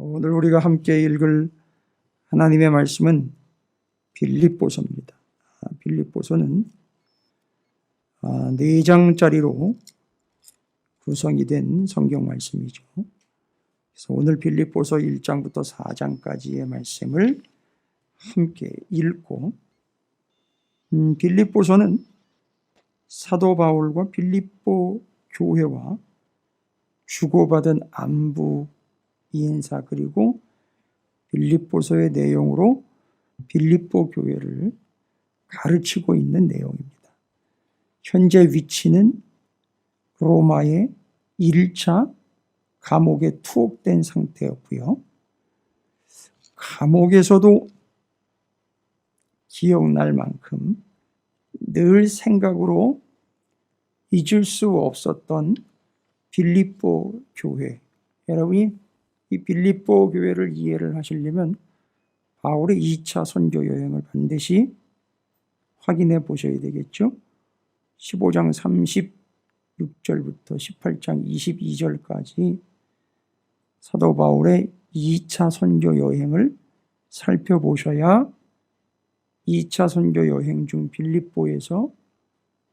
오늘 우리가 함께 읽을 하나님의 말씀은 빌립보서입니다. 빌립보서는 4장짜리로 구성이 된 성경 말씀이죠. 그래서 오늘 빌립보서 1장부터 4장까지의 말씀을 함께 읽고, 빌립보서는 사도 바울과 빌립보 교회와 주고받은 안부 인사, 그리고 빌립보서의 내용으로 빌립보 교회를 가르치고 있는 내용입니다. 현재 위치는 로마의 1차 감옥에 투옥된 상태였고요. 감옥에서도 기억날 만큼 늘 생각으로 잊을 수 없었던 빌립보 교회. 여러분이 이 빌립보 교회를 이해를 하시려면 바울의 2차 선교 여행을 반드시 확인해 보셔야 되겠죠. 15장 36절부터 18장 22절까지 사도 바울의 2차 선교 여행을 살펴보셔야 2차 선교 여행 중 빌립보에서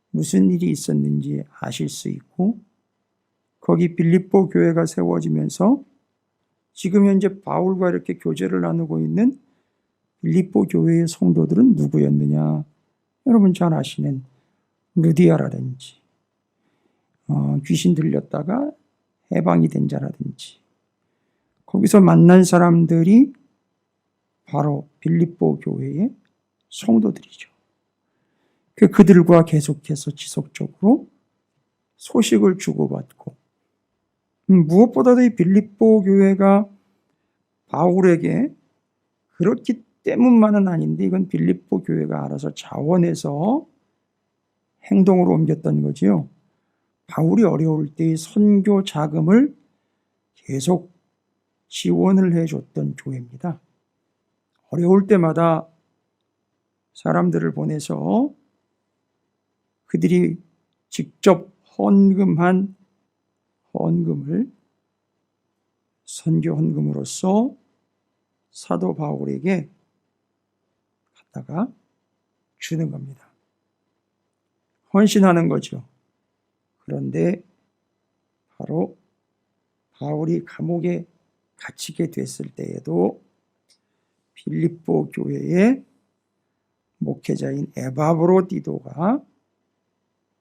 무슨 일이 있었는지 아실 수 있고, 거기 빌립보 교회가 세워지면서 지금 현재 바울과 이렇게 교제를 나누고 있는 빌립보 교회의 성도들은 누구였느냐? 여러분 잘 아시는 루디아라든지 귀신 들렸다가 해방이 된 자라든지, 거기서 만난 사람들이 바로 빌립보 교회의 성도들이죠. 그들과 계속해서 지속적으로 소식을 주고받고, 무엇보다도 이 빌립보 교회가 바울에게 그렇기 때문만은 아닌데, 이건 빌립보 교회가 알아서 자원해서 행동으로 옮겼던 거지요. 바울이 어려울 때의 선교 자금을 계속 지원을 해줬던 교회입니다. 어려울 때마다 사람들을 보내서 그들이 직접 헌금한 헌금을 선교 헌금으로써 사도 바울에게 갖다가 주는 겁니다. 헌신하는 거죠. 그런데 바로 바울이 감옥에 갇히게 됐을 때에도 빌립보 교회의 목회자인 에바브로디도가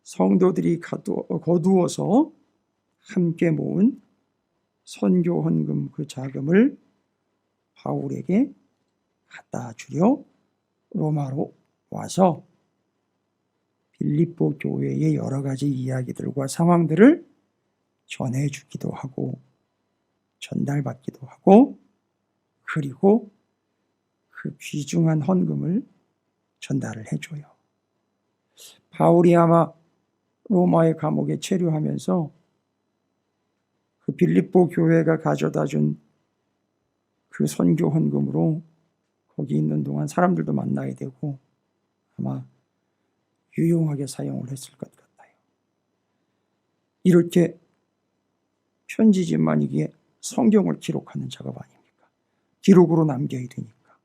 성도들이 거두어서 함께 모은 선교 헌금 그 자금을 바울에게 갖다 주려 로마로 와서 빌립보 교회의 여러 가지 이야기들과 상황들을 전해주기도 하고 전달받기도 하고, 그리고 그 귀중한 헌금을 전달을 해줘요. 바울이 아마 로마의 감옥에 체류하면서 그 빌립보 교회가 가져다 준 그 선교 헌금으로 거기 있는 동안 사람들도 만나야 되고 아마 유용하게 사용을 했을 것 같아요. 이렇게 편지지만 이게 성경을 기록하는 작업 아닙니까? 기록으로 남겨야 되니까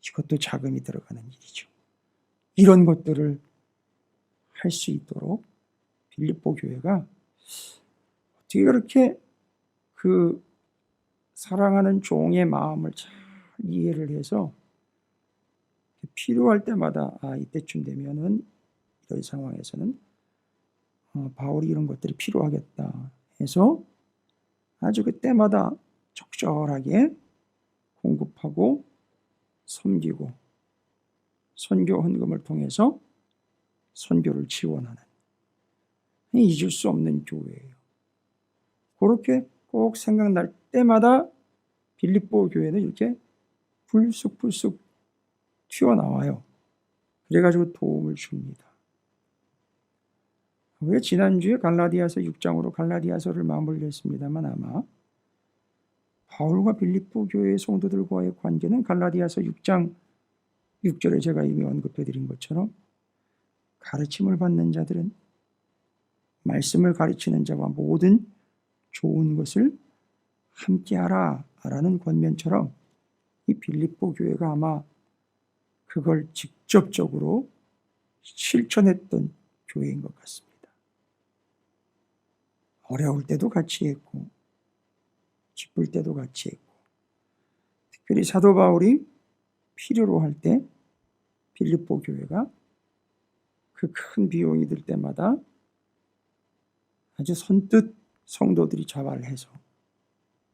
이것도 자금이 들어가는 일이죠. 이런 것들을 할 수 있도록 빌립보 교회가 어떻게 그렇게 그 사랑하는 종의 마음을 잘 이해를 해서 필요할 때마다 이때쯤 되면은 이런 상황에서는 바울이 이런 것들이 필요하겠다 해서 아주 그때마다 적절하게 공급하고 섬기고 선교 헌금을 통해서 선교를 지원하는, 잊을 수 없는 교회예요. 그렇게 꼭 생각날 때마다 빌립보 교회는 이렇게 불쑥불쑥 튀어나와요. 그래가지고 도움을 줍니다. 우리가 지난주에 갈라디아서 6장으로 갈라디아서를 마무리했습니다만, 아마 바울과 빌립보 교회의 성도들과의 관계는 갈라디아서 6장 6절에 제가 이미 언급해드린 것처럼 가르침을 받는 자들은 말씀을 가르치는 자와 모든 좋은 것을 함께하라 라는 권면처럼 이 빌립보 교회가 아마 그걸 직접적으로 실천했던 교회인 것 같습니다. 어려울 때도 같이 했고 기쁠 때도 같이 했고, 특별히 사도 바울이 필요로 할 때 빌립보 교회가 그 큰 비용이 들 때마다 아주 선뜻 성도들이 자발해서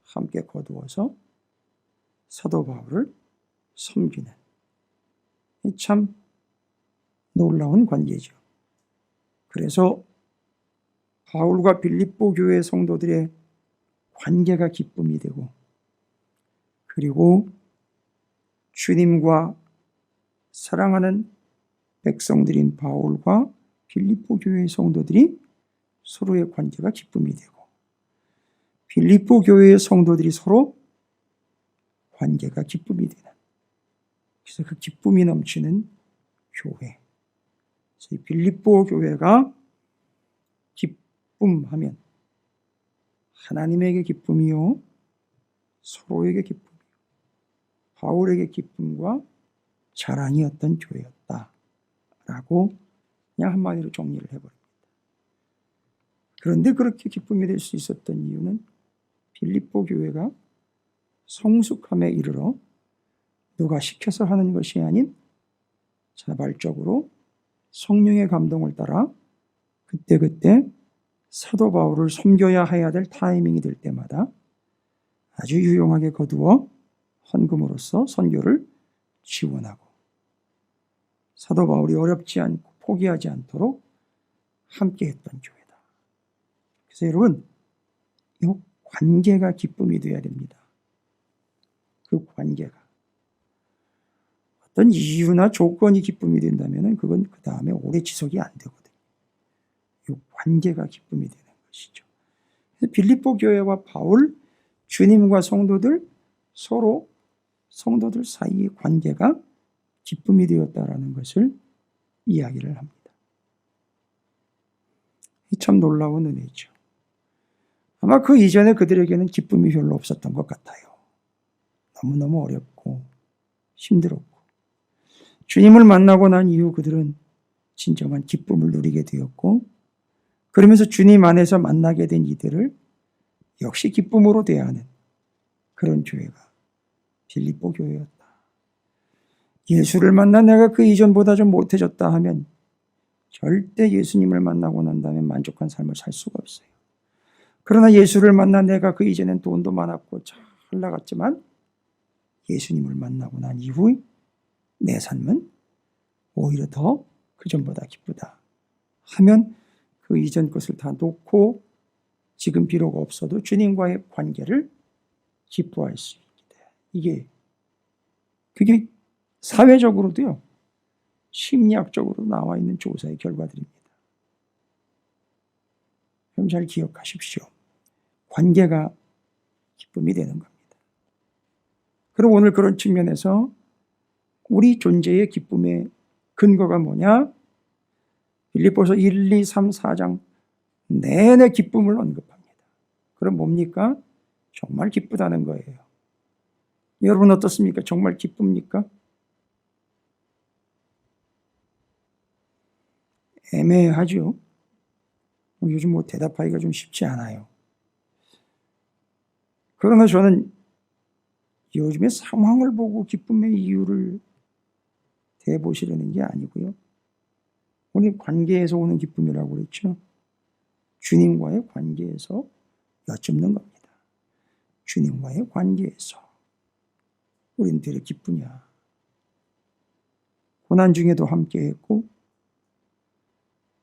함께 거두어서 사도 바울을 섬기는, 참 놀라운 관계죠. 그래서 바울과 빌립보 교회 성도들의 관계가 기쁨이 되고, 그리고 주님과 사랑하는 백성들인 바울과 빌립보 교회의 성도들이 서로의 관계가 기쁨이 되고, 빌립보 교회의 성도들이 서로 관계가 기쁨이 되는, 그래서 그 기쁨이 넘치는 교회. 그래서 빌립보 교회가 기쁨하면 하나님에게 기쁨이요 서로에게 기쁨이요 바울에게 기쁨과 자랑이었던 교회였다라고 그냥 한마디로 정리를 해버립니다. 그런데 그렇게 기쁨이 될 수 있었던 이유는 빌립보 교회가 성숙함에 이르러 누가 시켜서 하는 것이 아닌 자발적으로 성령의 감동을 따라 그때그때 사도 바울을 섬겨야 해야 될 타이밍이 될 때마다 아주 유용하게 거두어 헌금으로써 선교를 지원하고, 사도 바울이 어렵지 않고 포기하지 않도록 함께했던 교회다. 그래서 여러분, 이 관계가 기쁨이 되어야 됩니다. 그 관계가 어떤 이유나 조건이 기쁨이 된다면 그건 그 다음에 오래 지속이 안 되거든요. 이 관계가 기쁨이 되는 것이죠. 그래서 빌립보 교회와 바울, 주님과 성도들, 서로 성도들 사이의 관계가 기쁨이 되었다라는 것을 이야기를 합니다. 참 놀라운 은혜죠. 아마 그 이전에 그들에게는 기쁨이 별로 없었던 것 같아요. 너무너무 어렵고 힘들었고, 주님을 만나고 난 이후 그들은 진정한 기쁨을 누리게 되었고, 그러면서 주님 안에서 만나게 된 이들을 역시 기쁨으로 대하는 그런 교회가 빌립보 교회였다. 예수를 만나 내가 그 이전보다 좀 못해졌다 하면 절대 예수님을 만나고 난 다음에 만족한 삶을 살 수가 없어요. 그러나 예수를 만나 내가 그 이전엔 돈도 많았고 잘 나갔지만 예수님을 만나고 난 이후 내 삶은 오히려 더 그전보다 기쁘다 하면 그 이전 것을 다 놓고 지금 비록 없어도 주님과의 관계를 기뻐할 수 있게 돼. 그게 사회적으로도요, 심리학적으로 나와 있는 조사의 결과들입니다. 그럼 잘 기억하십시오. 관계가 기쁨이 되는 겁니다. 그럼 오늘 그런 측면에서 우리 존재의 기쁨의 근거가 뭐냐? 빌립보서 1, 2, 3, 4장 내내 기쁨을 언급합니다. 그럼 뭡니까? 정말 기쁘다는 거예요. 여러분 어떻습니까? 정말 기쁩니까? 애매하죠. 요즘 대답하기가 좀 쉽지 않아요. 그러나 저는 요즘의 상황을 보고 기쁨의 이유를 대보시려는 게 아니고요. 우리 관계에서 오는 기쁨이라고 그랬죠. 주님과의 관계에서 여쭙는 겁니다. 주님과의 관계에서 우린 늘 기쁘냐? 고난 중에도 함께했고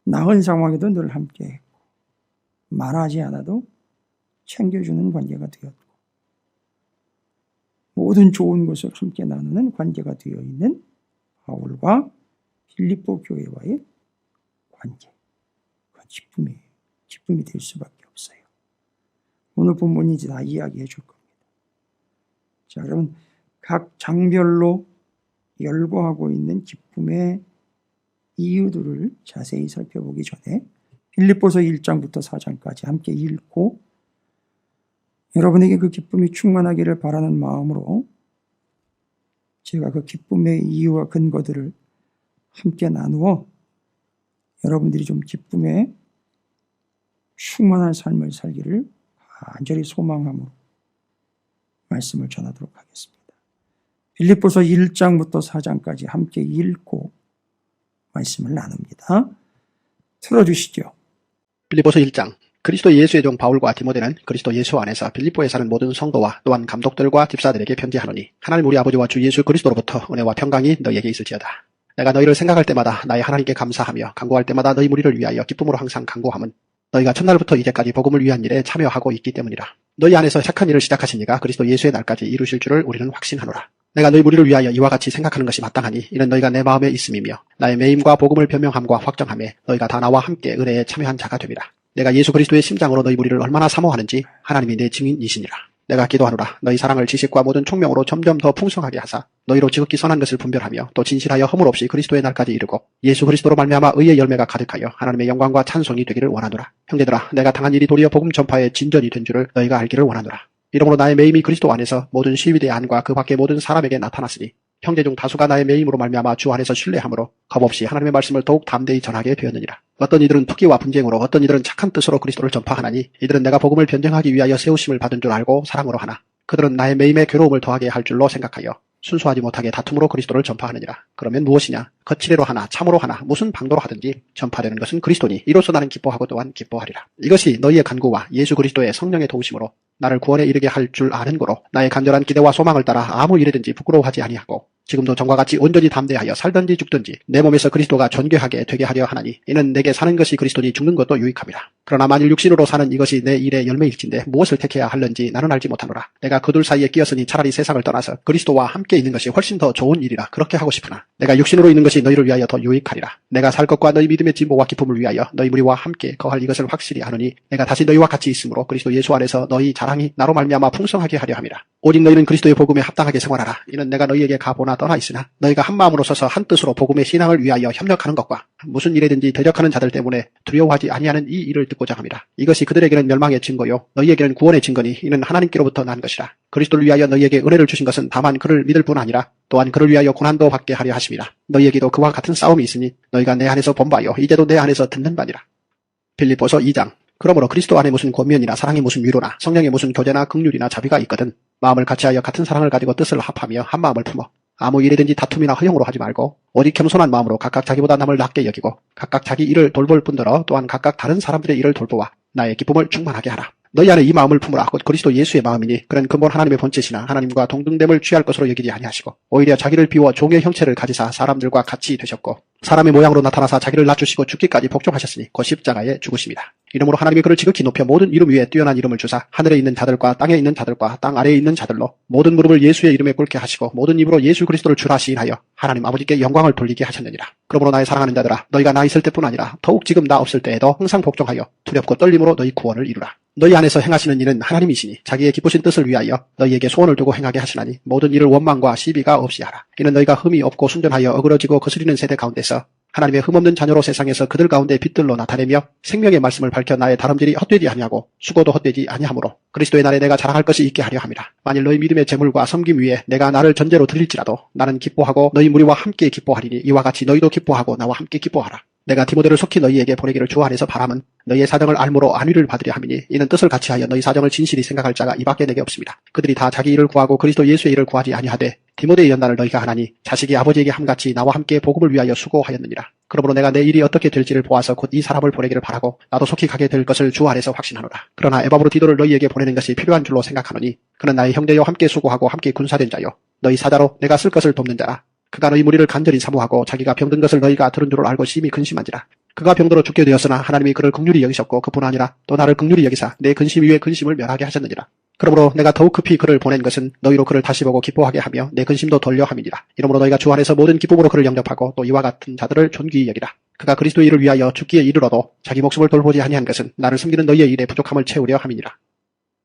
나은 상황에도 늘 함께했고 말하지 않아도 챙겨주는 관계가 되었고 모든 좋은 것을 함께 나누는 관계가 되어 있는 바울과 빌립보 교회와의 관계. 그건 기쁨이 될 수밖에 없어요. 오늘 본문이 이제 다 이야기해 줄 겁니다. 자, 여러분 각 장별로 열거하고 있는 기쁨의 이유들을 자세히 살펴보기 전에 빌립보서 1장부터 4장까지 함께 읽고 여러분에게 그 기쁨이 충만하기를 바라는 마음으로 제가 그 기쁨의 이유와 근거들을 함께 나누어 여러분들이 좀 기쁨에 충만한 삶을 살기를 간절히 소망함으로 말씀을 전하도록 하겠습니다. 빌립보서 1장부터 4장까지 함께 읽고 말씀을 나눕니다. 틀어주시죠. 빌립보서 1장. 그리스도 예수의 종 바울과 디모데는 그리스도 예수 안에서 빌립보에 사는 모든 성도와 또한 감독들과 집사들에게 편지하노니 하나님 우리 아버지와 주 예수 그리스도로부터 은혜와 평강이 너희에게 있을지어다. 내가 너희를 생각할 때마다 나의 하나님께 감사하며 간구할 때마다 너희 무리를 위하여 기쁨으로 항상 간구함은 너희가 첫날부터 이제까지 복음을 위한 일에 참여하고 있기 때문이라. 너희 안에서 착한 일을 시작하신 이가 그리스도 예수의 날까지 이루실 줄을 우리는 확신하노라. 내가 너희 무리를 위하여 이와 같이 생각하는 것이 마땅하니 이는 너희가 내 마음에 있음이며 나의 매임과 복음을 변명함과 확정함에 너희가 다 나와 함께 은혜에 참여한 자가 됨이라. 내가 예수 그리스도의 심장으로 너희 무리를 얼마나 사모하는지 하나님이 내 증인이시니라. 내가 기도하노라. 너희 사랑을 지식과 모든 총명으로 점점 더 풍성하게 하사 너희로 지극히 선한 것을 분별하며 또 진실하여 허물 없이 그리스도의 날까지 이르고 예수 그리스도로 말미암아 의의 열매가 가득하여 하나님의 영광과 찬송이 되기를 원하노라. 형제들아, 내가 당한 일이 도리어 복음 전파의 진전이 된 줄을 너희가 알기를 원하노라. 이러므로 나의 매임이 그리스도 안에서 모든 시위대 안과 그 밖의 모든 사람에게 나타났으니 형제 중 다수가 나의 매임으로 말미암아 주 안에서 신뢰함으로 겁없이 하나님의 말씀을 더욱 담대히 전하게 되었느니라. 어떤 이들은 투기와 분쟁으로 어떤 이들은 착한 뜻으로 그리스도를 전파하나니 이들은 내가 복음을 변증하기 위하여 세우심을 받은 줄 알고 사랑으로 하나 그들은 나의 매임에 괴로움을 더하게 할 줄로 생각하여 순수하지 못하게 다툼으로 그리스도를 전파하느니라. 그러면 무엇이냐? 거칠애로 하나 참으로 하나 무슨 방도로 하든지 전파되는 것은 그리스도니 이로써 나는 기뻐하고 또한 기뻐하리라. 이것이 너희의 간구와 예수 그리스도의 성령의 도우심으로 나를 구원에 이르게 할 줄 아는 거로 나의 간절한 기대와 소망을 따라 아무 일이든지 부끄러워하지 아니하고 지금도 전과 같이 온전히 담대하여 살든지 죽든지 내 몸에서 그리스도가 존귀하게 되게 하려 하나니 이는 내게 사는 것이 그리스도니 죽는 것도 유익함이라. 그러나 만일 육신으로 사는 이것이 내 일의 열매일진데 무엇을 택해야 할는지 나는 알지 못하노라. 내가 그 둘 사이에 끼었으니 차라리 세상을 떠나서 그리스도와 함께 있는 것이 훨씬 더 좋은 일이라 그렇게 하고 싶으나 내가 육신으로 있는 것이 너희를 위하여 더 유익하리라. 내가 살 것과 너희 믿음의 진보와 기쁨을 위하여 너희 무리와 함께 거할 이것을 확실히 아노니 내가 다시 너희와 같이 있으므로 그리스도 예수 안에서 너희 자랑이 나로 말미암아 풍성하게 하려 함이라. 오직 너희는 그리스도의 복음에 합당하게 생활하라. 이는 내가 너희에게 가보나 떠나 있으나 너희가 한 마음으로 서서 한 뜻으로 복음의 신앙을 위하여 협력하는 것과 무슨 일에든지 대적하는 자들 때문에 두려워하지 아니하는 이 일을 듣고자 함이라. 이것이 그들에게는 멸망의 증거요 너희에게는 구원의 증거니 이는 하나님께로부터 난 것이라. 그리스도를 위하여 너희에게 은혜를 주신 것은 다만 그를 믿을 뿐 아니라 또한 그를 위하여 고난도 받게 하려 하심이라. 너희에게도 그와 같은 싸움이 있으니 너희가 내 안에서 본바요 이제도 내 안에서 듣는 바니라. 빌립보서 2장. 그러므로 그리스도 안에 무슨 권면이나 사랑이 무슨 위로나 성령의 무슨 교제나 긍휼이나 자비가 있거든 마음을 같이하여 같은 사랑을 가지고 뜻을 합하며 한 마음을 품어 아무 일이든지 다툼이나 허용으로 하지 말고 오직 겸손한 마음으로 각각 자기보다 남을 낮게 여기고 각각 자기 일을 돌볼 뿐더러 또한 각각 다른 사람들의 일을 돌보아 나의 기쁨을 충만하게 하라. 너희 안에 이 마음을 품으라. 곧 그리스도 예수의 마음이니 그는 근본 하나님의 본체시나 하나님과 동등됨을 취할 것으로 여기지 아니하시고 오히려 자기를 비워 종의 형체를 가지사 사람들과 같이 되셨고 사람의 모양으로 나타나사 자기를 낮추시고 죽기까지 복종하셨으니 곧 십자가에 죽으심이다. 이러므로 하나님이 그를 지극히 높여 모든 이름 위에 뛰어난 이름을 주사 하늘에 있는 자들과 땅에 있는 자들과 땅 아래에 있는 자들로 모든 무릎을 예수의 이름에 꿇게 하시고 모든 입으로 예수 그리스도를 주라 시인하여 하나님 아버지께 영광을 돌리게 하셨느니라. 그러므로 나의 사랑하는 자들아 너희가 나 있을 때뿐 아니라 더욱 지금 나 없을 때에도 항상 복종하여 두렵고 떨림으로 너희 구원을 이루라. 너희 안에서 행하시는 일은 하나님이시니 자기의 기쁘신 뜻을 위하여 너희에게 소원을 두고 행하게 하시나니 모든 일을 원망과 시비가 없이 하라. 이는 너희가 흠이 없고 순전하여 어그러지고 거스리는 세대 가운데서 하나님의 흠없는 자녀로 세상에서 그들 가운데 빛들로 나타내며 생명의 말씀을 밝혀 나의 다름질이 헛되지 아니하고 수고도 헛되지 아니하므로 그리스도의 날에 내가 자랑할 것이 있게 하려 함이라. 만일 너희 믿음의 재물과 섬김 위에 내가 나를 전제로 드릴지라도 나는 기뻐하고 너희 무리와 함께 기뻐하리니 이와 같이 너희도 기뻐하고 나와 함께 기뻐하라. 내가 디모데를 속히 너희에게 보내기를 주 안에서 바람은 너희의 사정을 알므로 안위를 받으려 함이니 이는 뜻을 같이하여 너희 사정을 진실히 생각할 자가 이밖에 내게 없습니다. 그들이 다 자기 일을 구하고 그리스도 예수의 일을 구하지 아니하되 디모데의 연단을 너희가 하나니 자식이 아버지에게 함같이 나와 함께 복음을 위하여 수고하였느니라. 그러므로 내가 내 일이 어떻게 될지를 보아서 곧 이 사람을 보내기를 바라고 나도 속히 가게 될 것을 주 안에서 확신하노라. 그러나 에바브로디도를 너희에게 보내는 것이 필요한 줄로 생각하노니 그는 나의 형제요 함께 수고하고 함께 군사된 자요 너희 사자로 내가 쓸 것을 돕는 자라. 그가 너희 무리를 간절히 사모하고 자기가 병든 것을 너희가 들은 줄을 알고 심히 근심한지라. 그가 병들어 죽게 되었으나 하나님이 그를 긍휼히 여기셨고 그뿐 아니라 또 나를 긍휼히 여기사 내 근심 위에 근심을 면하게 하셨느니라. 그러므로 내가 더욱 급히 그를 보낸 것은 너희로 그를 다시 보고 기뻐하게 하며 내 근심도 돌려 함이니라. 이러므로 너희가 주 안에서 모든 기쁨으로 그를 영접하고 또 이와 같은 자들을 존귀히 여기라. 그가 그리스도의 일을 위하여 죽기에 이르러도 자기 목숨을 돌보지 아니한 것은 나를 섬기는 너희의 일에 부족함을 채우려 함이니라.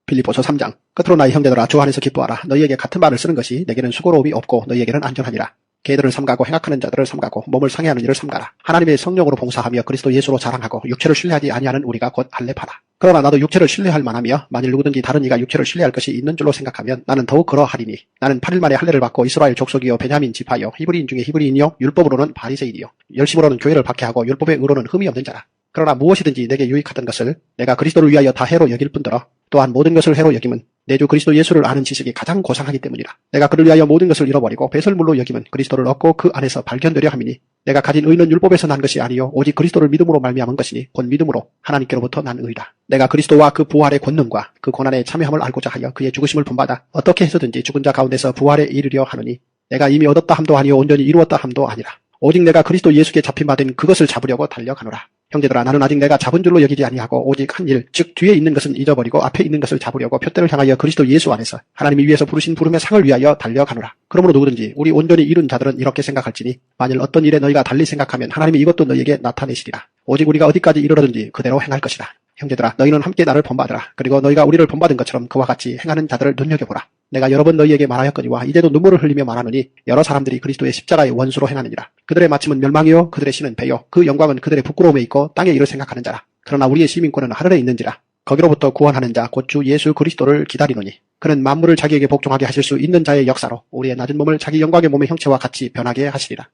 빌립보서 3장. 끝으로 나의 형제들아 주 안에서 기뻐하라. 너희에게 같은 말을 쓰는 것이 내게는 수고로움이 없고 너희에게는 안전하니라. 개들을 삼가고 행악하는 자들을 삼가고 몸을 상해하는 일을 삼가라. 하나님의 성령으로 봉사하며 그리스도 예수로 자랑하고 육체를 신뢰하지 아니하는 우리가 곧 할례파라. 그러나 나도 육체를 신뢰할 만하며 만일 누구든지 다른 이가 육체를 신뢰할 것이 있는 줄로 생각하면 나는 더욱 그러하리니 나는 8일 만에 할례를 받고 이스라엘 족속이요 베냐민 지파요 히브리인 중에 히브리인이요 율법으로는 바리새인이요 열심으로는 교회를 박해하고 율법의 의로는 흠이 없는 자라. 그러나 무엇이든지 내게 유익하던 것을 내가 그리스도를 위하여 다 해로 여길 뿐더러 또한 모든 것을 해로 여김은 내 주 그리스도 예수를 아는 지식이 가장 고상하기 때문이라. 내가 그를 위하여 모든 것을 잃어버리고 배설물로 여김은 그리스도를 얻고 그 안에서 발견되려 함이니 내가 가진 의는 율법에서 난 것이 아니요 오직 그리스도를 믿음으로 말미암은 것이니 곧 믿음으로 하나님께로부터 난 의라. 내가 그리스도와 그 부활의 권능과 그 고난의 참여함을 알고자 하여 그의 죽으심을 본받아 어떻게 해서든지 죽은 자 가운데서 부활에 이르려 하노니 내가 이미 얻었다 함도 아니요 온전히 이루었다 함도 아니라 오직 내가 그리스도 예수께 잡힌 바 된 그것을 잡으려고 달려가노라. 형제들아 나는 아직 내가 잡은 줄로 여기지 아니하고 오직 한 일 즉 뒤에 있는 것은 잊어버리고 앞에 있는 것을 잡으려고 표대를 향하여 그리스도 예수 안에서 하나님이 위에서 부르신 부름의 상을 위하여 달려가노라. 그러므로 누구든지 우리 온전히 이룬 자들은 이렇게 생각할지니 만일 어떤 일에 너희가 달리 생각하면 하나님이 이것도 너희에게 나타내시리라. 오직 우리가 어디까지 이르러든지 그대로 행할 것이라. 형제들아 너희는 함께 나를 본받으라. 그리고 너희가 우리를 본받은 것처럼 그와 같이 행하는 자들을 눈여겨보라. 내가 여러 번 너희에게 말하였거니와 이제도 눈물을 흘리며 말하노니 여러 사람들이 그리스도의 십자가의 원수로 행하느니라. 그들의 마침은 멸망이요 그들의 신은 배요 그 영광은 그들의 부끄러움에 있고 땅에 일을 생각하는 자라. 그러나 우리의 시민권은 하늘에 있는지라. 거기로부터 구원하는 자 곧 주 예수 그리스도를 기다리노니 그는 만물을 자기에게 복종하게 하실 수 있는 자의 역사로 우리의 낮은 몸을 자기 영광의 몸의 형체와 같이 변하게 하시리라.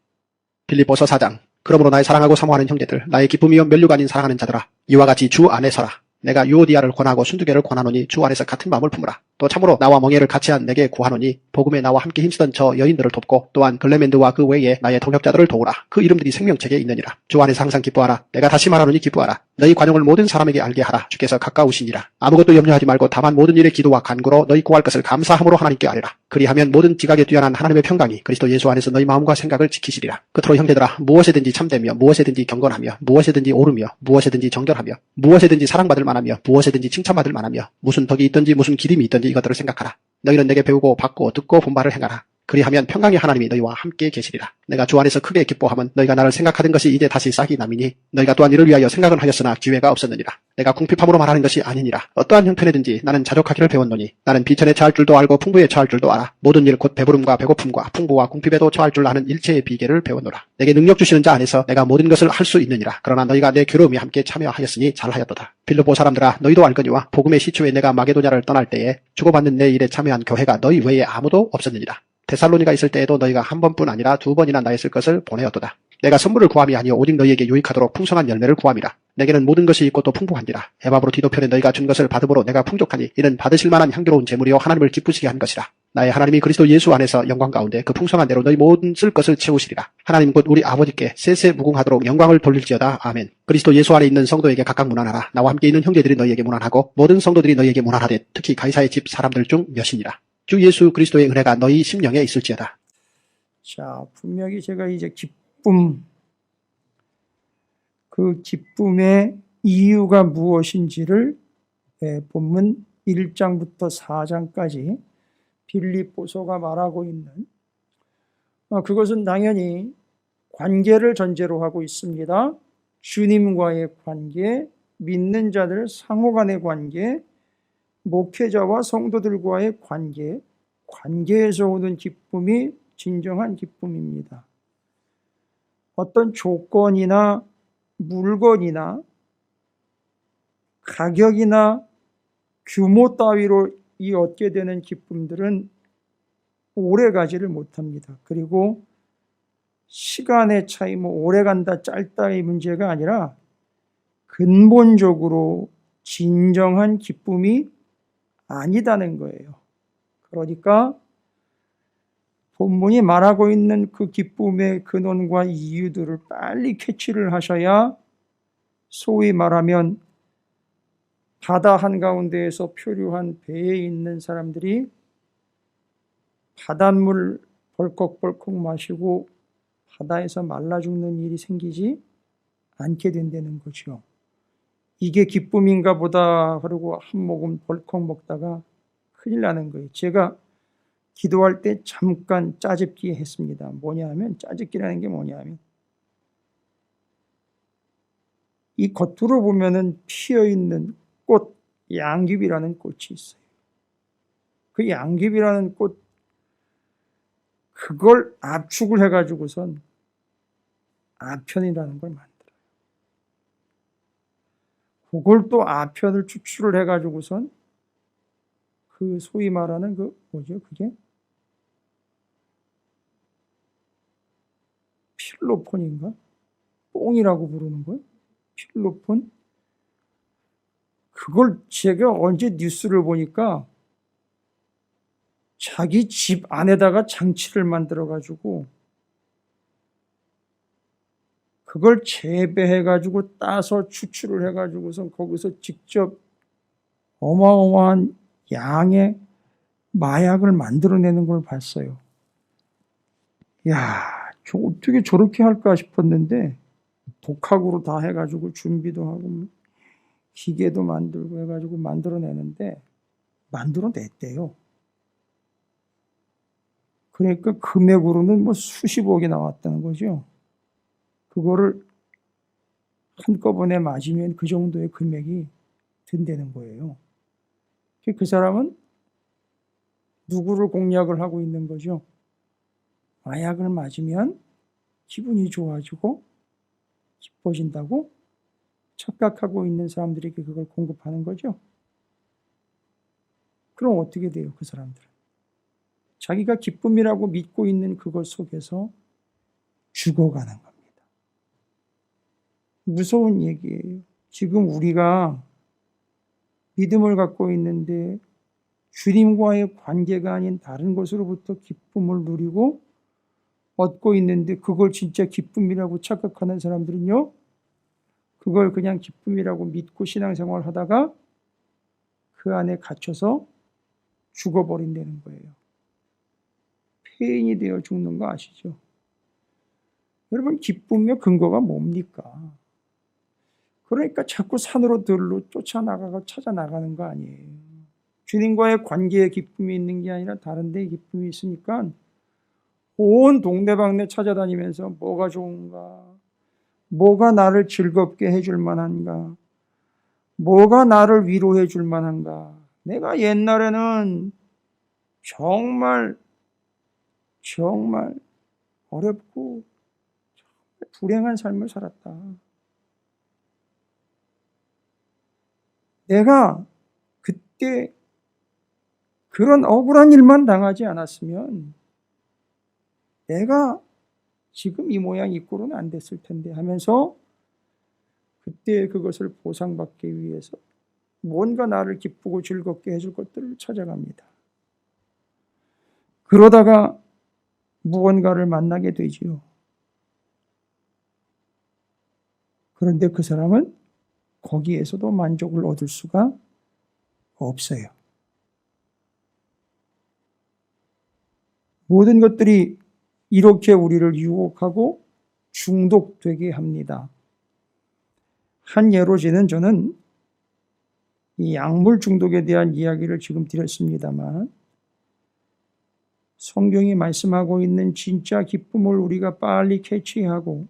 빌립보서 4장. 그러므로 나의 사랑하고 사모하는 형제들 나의 기쁨이요 면류가 아닌 사랑하는 자들아 이와 같이 주 안에 서라. 내가 유오디아를 권하고 순두개를 권하노니 주 안에서 같은 마음을 품으라. 또 참으로 나와 멍에를 같이 한 내게 구하노니 복음에 나와 함께 힘쓰던 저 여인들을 돕고 또한 글레멘드와 그 외에 나의 동역자들을 도우라. 그 이름들이 생명책에 있느니라. 주 안에서 항상 기뻐하라. 내가 다시 말하노니 기뻐하라. 너희 관용을 모든 사람에게 알게 하라. 주께서 가까우시니라. 아무것도 염려하지 말고 다만 모든 일에 기도와 간구로 너희 구할 것을 감사함으로 하나님께 아뢰라. 그리하면 모든 지각에 뛰어난 하나님의 평강이 그리스도 예수 안에서 너희 마음과 생각을 지키시리라. 끝으로 형제들아 무엇이든지 참되며 무엇이든지 경건하며 무엇이든지 옳으며 무엇이든지 정결하며 무엇이든지 사랑받을 만하며 무엇이든지 칭찬받을 만하며 무슨 덕이 있든지 무슨 기림이 있든지 이것들을 생각하라. 너희는 내게 배우고 받고 듣고 본 바를 행하라. 그리하면 평강의 하나님이 너희와 함께 계시리라. 내가 주 안에서 크게 기뻐함은 너희가 나를 생각하던 것이 이제 다시 싹이 남이니 너희가 또한 이를 위하여 생각은 하였으나 기회가 없었느니라. 내가 궁핍함으로 말하는 것이 아니니라. 어떠한 형편이든지 나는 자족하기를 배웠노니 나는 비천에 처할 줄도 알고 풍부에 처할 줄도 알아. 모든 일 곧 배부름과 배고픔과 풍부와 궁핍에도 처할 줄 아는 일체의 비결을 배웠노라. 내게 능력 주시는 자 안에서 내가 모든 것을 할 수 있느니라. 그러나 너희가 내 괴로움에 함께 참여하였으니 잘하였도다. 빌립보 사람들아 너희도 알거니와 복음의 시초에 내가 마게도냐를 떠날 때에 주고받는 내 일에 참여한 교회가 너희 외에 아무도 없었느니라. 데살로니가 있을 때에도 너희가 한 번뿐 아니라 두 번이나 나의 쓸 것을 보내었도다. 내가 선물을 구함이 아니요 오직 너희에게 유익하도록 풍성한 열매를 구함이라. 내게는 모든 것이 있고 또 풍부한지라. 에바브로 디도편에 너희가 준 것을 받음으로 내가 풍족하니 이는 받으실 만한 향기로운 제물이요 하나님을 기쁘시게 한 것이라. 나의 하나님이 그리스도 예수 안에서 영광 가운데 그 풍성한 대로 너희 모든 쓸 것을 채우시리라. 하나님 곧 우리 아버지께 세세 무궁하도록 영광을 돌릴지어다. 아멘. 그리스도 예수 안에 있는 성도에게 각각 문안하라. 나와 함께 있는 형제들이 너희에게 문안하고 모든 성도들이 너희에게 문안하되 특히 가이사의 집 사람들 중 몇이니라. 주 예수 그리스도의 은혜가 너희 심령에 있을지어다. 자, 분명히 제가 이제 기쁨, 그 기쁨의 이유가 무엇인지를 본문 1장부터 4장까지 빌립보서가 말하고 있는 그것은 당연히 관계를 전제로 하고 있습니다. 주님과의 관계, 믿는 자들 상호 간의 관계, 목회자와 성도들과의 관계, 관계에서 오는 기쁨이 진정한 기쁨입니다. 어떤 조건이나 물건이나 가격이나 규모 따위로 이 얻게 되는 기쁨들은 오래 가지를 못합니다. 그리고 시간의 차이, 오래 간다 짧다의 문제가 아니라 근본적으로 진정한 기쁨이 아니다는 거예요. 그러니까 본문이 말하고 있는 그 기쁨의 근원과 이유들을 빨리 캐치를 하셔야 소위 말하면 바다 한가운데에서 표류한 배에 있는 사람들이 바닷물 벌컥벌컥 마시고 바다에서 말라 죽는 일이 생기지 않게 된다는 거죠. 이게 기쁨인가 보다 그러고 한 모금 벌컥 먹다가 큰일 나는 거예요. 제가 기도할 때 잠깐 짜집기 했습니다. 뭐냐면 짜집기라는 게 뭐냐면 이 겉으로 보면은 피어있는 꽃, 양귀비라는 꽃이 있어요. 그 양귀비라는 꽃, 그걸 압축을 해가지고선 아편이라는 걸 만들어요. 그걸 또 아편을 추출을 해가지고선 그 소위 말하는 그 뭐죠? 그게 필로폰인가? 뽕이라고 부르는 거예요. 필로폰. 그걸 제가 언제 뉴스를 보니까 자기 집 안에다가 장치를 만들어가지고 그걸 재배해가지고 따서 추출을 해가지고선 거기서 직접 어마어마한 양의 마약을 만들어내는 걸 봤어요. 야, 저 어떻게 저렇게 할까 싶었는데 독학으로 다 해가지고 준비도 하고 기계도 만들고 해가지고 만들어내는데 만들어냈대요. 그러니까 금액으로는 뭐 수십억이 나왔다는 거죠. 그거를 한꺼번에 맞으면 그 정도의 금액이 든다는 거예요. 그 사람은 누구를 공략을 하고 있는 거죠? 마약을 맞으면 기분이 좋아지고 기뻐진다고 착각하고 있는 사람들에게 그걸 공급하는 거죠. 그럼 어떻게 돼요, 그 사람들은? 자기가 기쁨이라고 믿고 있는 그것 속에서 죽어가는 겁니다. 무서운 얘기예요. 지금 우리가 믿음을 갖고 있는데 주님과의 관계가 아닌 다른 것으로부터 기쁨을 누리고 얻고 있는데 그걸 진짜 기쁨이라고 착각하는 사람들은요, 그걸 그냥 기쁨이라고 믿고 신앙생활을 하다가 그 안에 갇혀서 죽어버린다는 거예요. 폐인이 되어 죽는 거 아시죠? 여러분, 기쁨의 근거가 뭡니까? 그러니까 자꾸 산으로 들로 쫓아나가고 찾아나가는 거 아니에요. 주님과의 관계에 기쁨이 있는 게 아니라 다른 데에 기쁨이 있으니까 온 동네방네 찾아다니면서 뭐가 좋은가, 뭐가 나를 즐겁게 해줄 만한가, 뭐가 나를 위로해 줄 만한가. 내가 옛날에는 정말 어렵고 정말 불행한 삶을 살았다. 내가 그때 그런 억울한 일만 당하지 않았으면 내가 지금 이 모양 이 꼴은 안 됐을 텐데 하면서 그때 그것을 보상받기 위해서 뭔가 나를 기쁘고 즐겁게 해줄 것들을 찾아갑니다. 그러다가 무언가를 만나게 되지요. 그런데 그 사람은 거기에서도 만족을 얻을 수가 없어요. 모든 것들이 이렇게 우리를 유혹하고 중독되게 합니다. 한 예로지는 저는 이 약물 중독에 대한 이야기를 지금 드렸습니다만 성경이 말씀하고 있는 진짜 기쁨을 우리가 빨리 캐치하고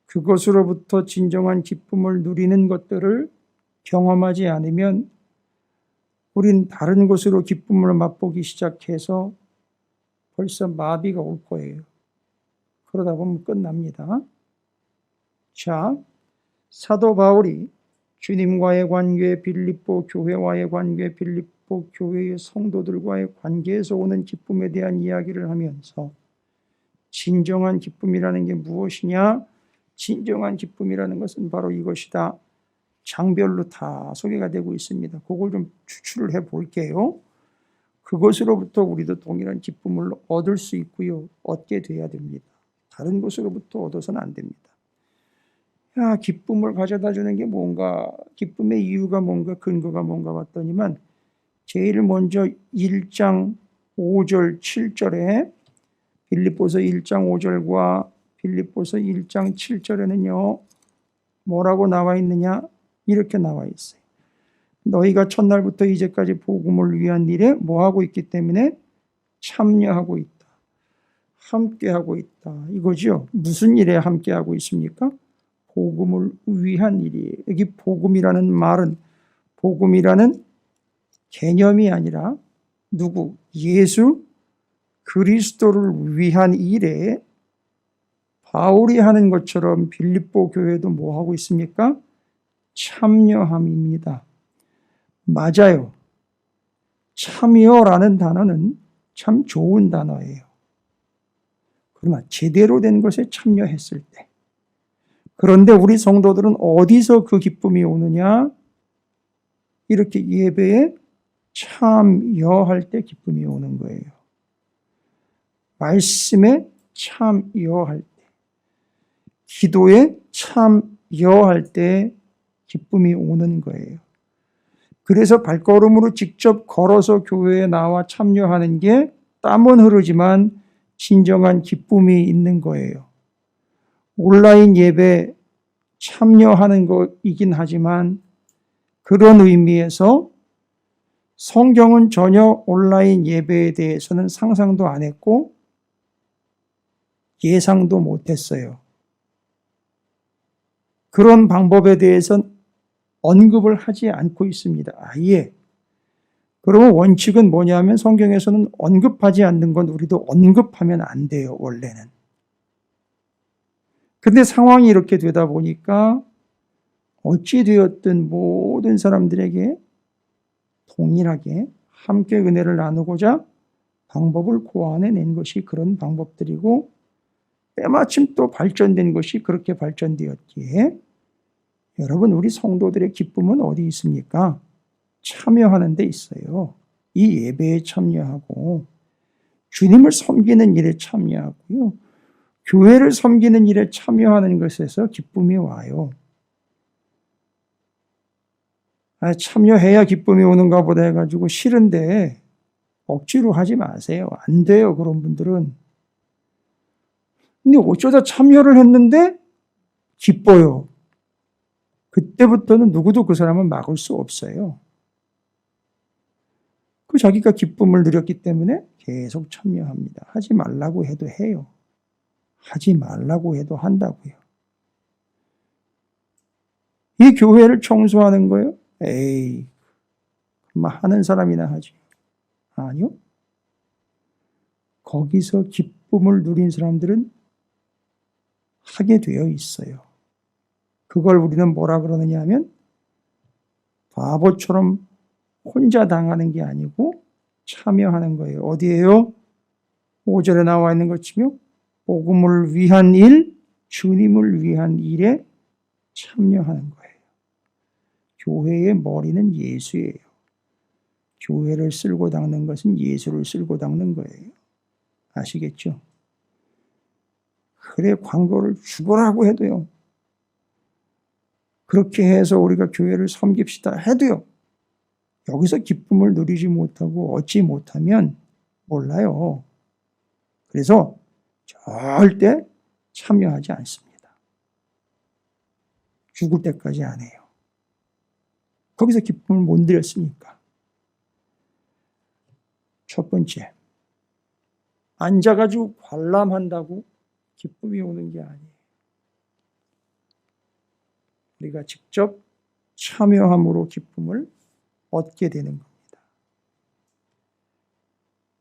그것으로부터 진정한 기쁨을 누리는 것들을 경험하지 않으면 우린 다른 것으로 기쁨을 맛보기 시작해서 벌써 마비가 올 거예요. 그러다 보면 끝납니다. 자, 사도 바울이 주님과의 관계, 빌립보 교회와의 관계, 빌립보 교회의 성도들과의 관계에서 오는 기쁨에 대한 이야기를 하면서 진정한 기쁨이라는 게 무엇이냐? 진정한 기쁨이라는 것은 바로 이것이다. 장별로 다 소개가 되고 있습니다. 그걸 좀 추출을 해 볼게요. 그것으로부터 우리도 동일한 기쁨을 얻을 수 있고요. 얻게 돼야 됩니다. 다른 것으로부터 얻어서는 안 됩니다. 야, 기쁨을 가져다 주는 게 뭔가, 기쁨의 이유가 뭔가, 근거가 뭔가 봤더니만 제일 먼저 1장 5절 7절에 빌립보서 1장 5절과 빌립보서 1장 7절에는요. 뭐라고 나와 있느냐? 이렇게 나와 있어요. 너희가 첫날부터 이제까지 복음을 위한 일에 뭐하고 있기 때문에 참여하고 있다. 함께하고 있다. 이거죠. 무슨 일에 함께하고 있습니까? 복음을 위한 일이에요. 여기 복음이라는 말은 복음이라는 개념이 아니라 누구? 예수 그리스도를 위한 일에 바울이 하는 것처럼 빌립보 교회도 뭐 하고 있습니까? 참여함입니다. 맞아요. 참여라는 단어는 참 좋은 단어예요. 그러나 제대로 된 것에 참여했을 때. 그런데 우리 성도들은 어디서 그 기쁨이 오느냐? 이렇게 예배에 참여할 때 기쁨이 오는 거예요. 말씀에 참여할 때, 기도에 참여할 때 기쁨이 오는 거예요. 그래서 발걸음으로 직접 걸어서 교회에 나와 참여하는 게 땀은 흐르지만 진정한 기쁨이 있는 거예요. 온라인 예배 참여하는 것이긴 하지만 그런 의미에서 성경은 전혀 온라인 예배에 대해서는 상상도 안 했고 예상도 못 했어요. 그런 방법에 대해서는 언급을 하지 않고 있습니다. 아예. 그러면 원칙은 뭐냐면 성경에서는 언급하지 않는 건 우리도 언급하면 안 돼요, 원래는. 근데 상황이 이렇게 되다 보니까 어찌 되었든 모든 사람들에게 동일하게 함께 은혜를 나누고자 방법을 고안해낸 것이 그런 방법들이고 때마침 또 발전된 것이 그렇게 발전되었기에 여러분 우리 성도들의 기쁨은 어디 있습니까? 참여하는 데 있어요. 이 예배에 참여하고 주님을 섬기는 일에 참여하고요. 교회를 섬기는 일에 참여하는 것에서 기쁨이 와요. 참여해야 기쁨이 오는가 보다 해가지고 싫은데 억지로 하지 마세요. 안 돼요, 그런 분들은. 근데 어쩌다 참여를 했는데 기뻐요. 그때부터는 누구도 그 사람을 막을 수 없어요. 그 자기가 기쁨을 누렸기 때문에 계속 참여합니다. 하지 말라고 해도 해요. 하지 말라고 해도 한다고요. 이 교회를 청소하는 거예요? 에이, 하는 사람이나 하지. 아니요. 거기서 기쁨을 누린 사람들은 하게 되어 있어요. 그걸 우리는 뭐라 그러느냐 하면 바보처럼 혼자 당하는 게 아니고 참여하는 거예요. 어디에요? 5절에 나와 있는 것이며 복음을 위한 일, 주님을 위한 일에 참여하는 거예요. 교회의 머리는 예수예요. 교회를 쓸고 닦는 것은 예수를 쓸고 닦는 거예요. 아시겠죠? 그래 광고를 죽으라고 해도요. 그렇게 해서 우리가 교회를 섬깁시다 해도요. 여기서 기쁨을 누리지 못하고 얻지 못하면 몰라요. 그래서 절대 참여하지 않습니다. 죽을 때까지 안 해요. 거기서 기쁨을 못 누렸으니까. 첫 번째, 앉아가지고 관람한다고 기쁨이 오는 게 아니에요. 우리가 직접 참여함으로 기쁨을 얻게 되는 겁니다.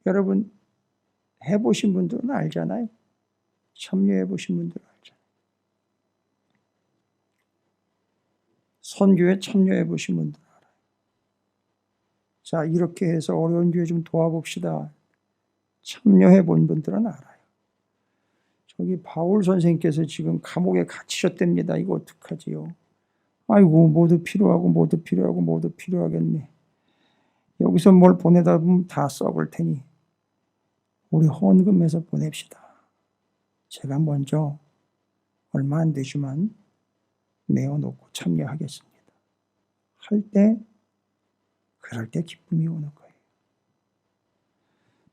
여러분 해보신 분들은 알잖아요. 참여해보신 분들은 알잖아요. 선교에 참여해보신 분들은 알아요. 자, 이렇게 해서 어려운 교회 좀 도와봅시다. 참여해본 분들은 알아요. 저기 바울 선생님께서 지금 감옥에 갇히셨답니다. 이거 어떡하지요? 아이고 모두 필요하고 모두 필요하고 모두 필요하겠네. 여기서 뭘 보내다 보면 다 썩을 테니 우리 헌금해서 보냅시다. 제가 먼저 얼마 안 되지만 내어놓고 참여하겠습니다. 할 때 그럴 때 기쁨이 오는 거예요.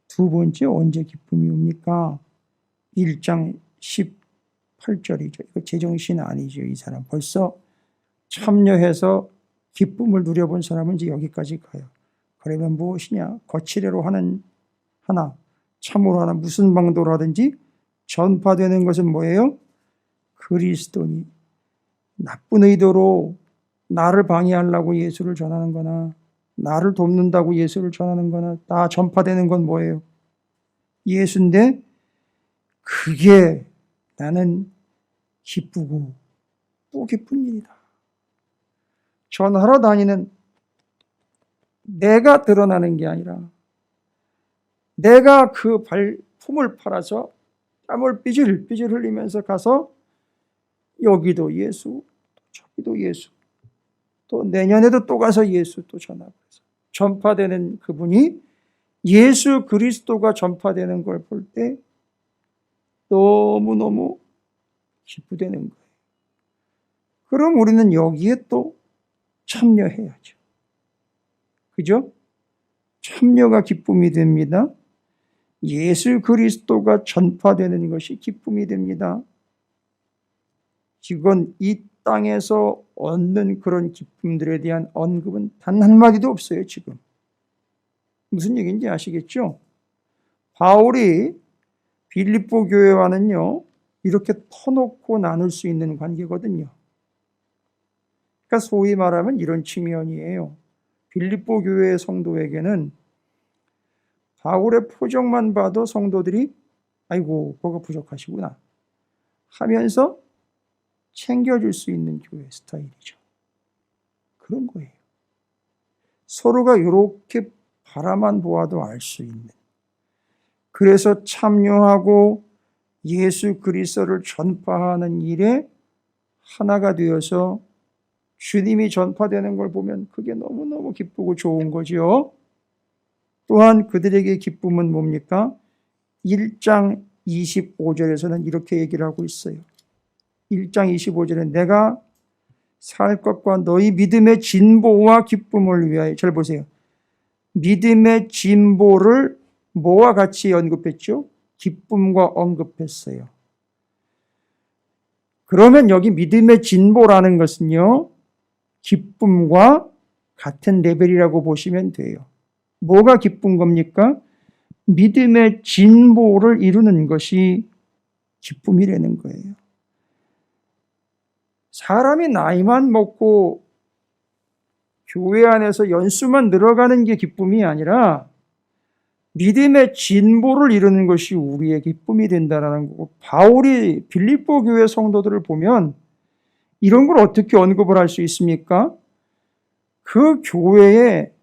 두 번째 언제 기쁨이 옵니까? 1장 18절이죠. 이거 제정신 아니죠. 이 사람 벌써 참여해서 기쁨을 누려본 사람은 이제 여기까지 가요. 그러면 무엇이냐? 거칠애로 하는 하나, 참으로 하나, 무슨 방도로 하든지 전파되는 것은 뭐예요? 그리스도니. 나쁜 의도로 나를 방해하려고 예수를 전하는 거나 나를 돕는다고 예수를 전하는 거나 다 전파되는 건 뭐예요? 예수인데 그게 나는 기쁘고 또 기쁜 일이다. 전하러 다니는 내가 드러나는 게 아니라 내가 그 발품을 팔아서 땀을 삐질삐질 흘리면서 가서 여기도 예수, 저기도 예수, 또 내년에도 또 가서 예수 또 전하고 전파되는 그분이 예수 그리스도가 전파되는 걸 볼 때 너무너무 기쁘다는 거예요. 그럼 우리는 여기에 또 참여해야죠. 그죠? 참여가 기쁨이 됩니다. 예수 그리스도가 전파되는 것이 기쁨이 됩니다. 지금 이 땅에서 얻는 그런 기쁨들에 대한 언급은 단 한마디도 없어요, 지금. 무슨 얘기인지 아시겠죠? 바울이 빌립보 교회와는요, 이렇게 터놓고 나눌 수 있는 관계거든요. 그러니까 소위 말하면 이런 측면이에요. 빌립보 교회의 성도에게는 바울의 표정만 봐도 성도들이 아이고, 뭐가 부족하시구나 하면서 챙겨줄 수 있는 교회 스타일이죠. 그런 거예요. 서로가 이렇게 바라만 보아도 알 수 있는. 그래서 참여하고 예수 그리스도를 전파하는 일에 하나가 되어서 주님이 전파되는 걸 보면 그게 너무너무 기쁘고 좋은 거죠. 또한 그들에게 기쁨은 뭡니까? 1장 25절에서는 이렇게 얘기를 하고 있어요. 1장 25절에 내가 살 것과 너희 믿음의 진보와 기쁨을 위하여. 잘 보세요. 믿음의 진보를 뭐와 같이 언급했죠? 기쁨과 언급했어요. 그러면 여기 믿음의 진보라는 것은요, 기쁨과 같은 레벨이라고 보시면 돼요. 뭐가 기쁜 겁니까? 믿음의 진보를 이루는 것이 기쁨이라는 거예요. 사람이 나이만 먹고 교회 안에서 연수만 늘어가는 게 기쁨이 아니라 믿음의 진보를 이루는 것이 우리의 기쁨이 된다는 거고, 바울이 빌립보 교회 성도들을 보면 이런 걸 어떻게 언급을 할 수 있습니까? 그 교회에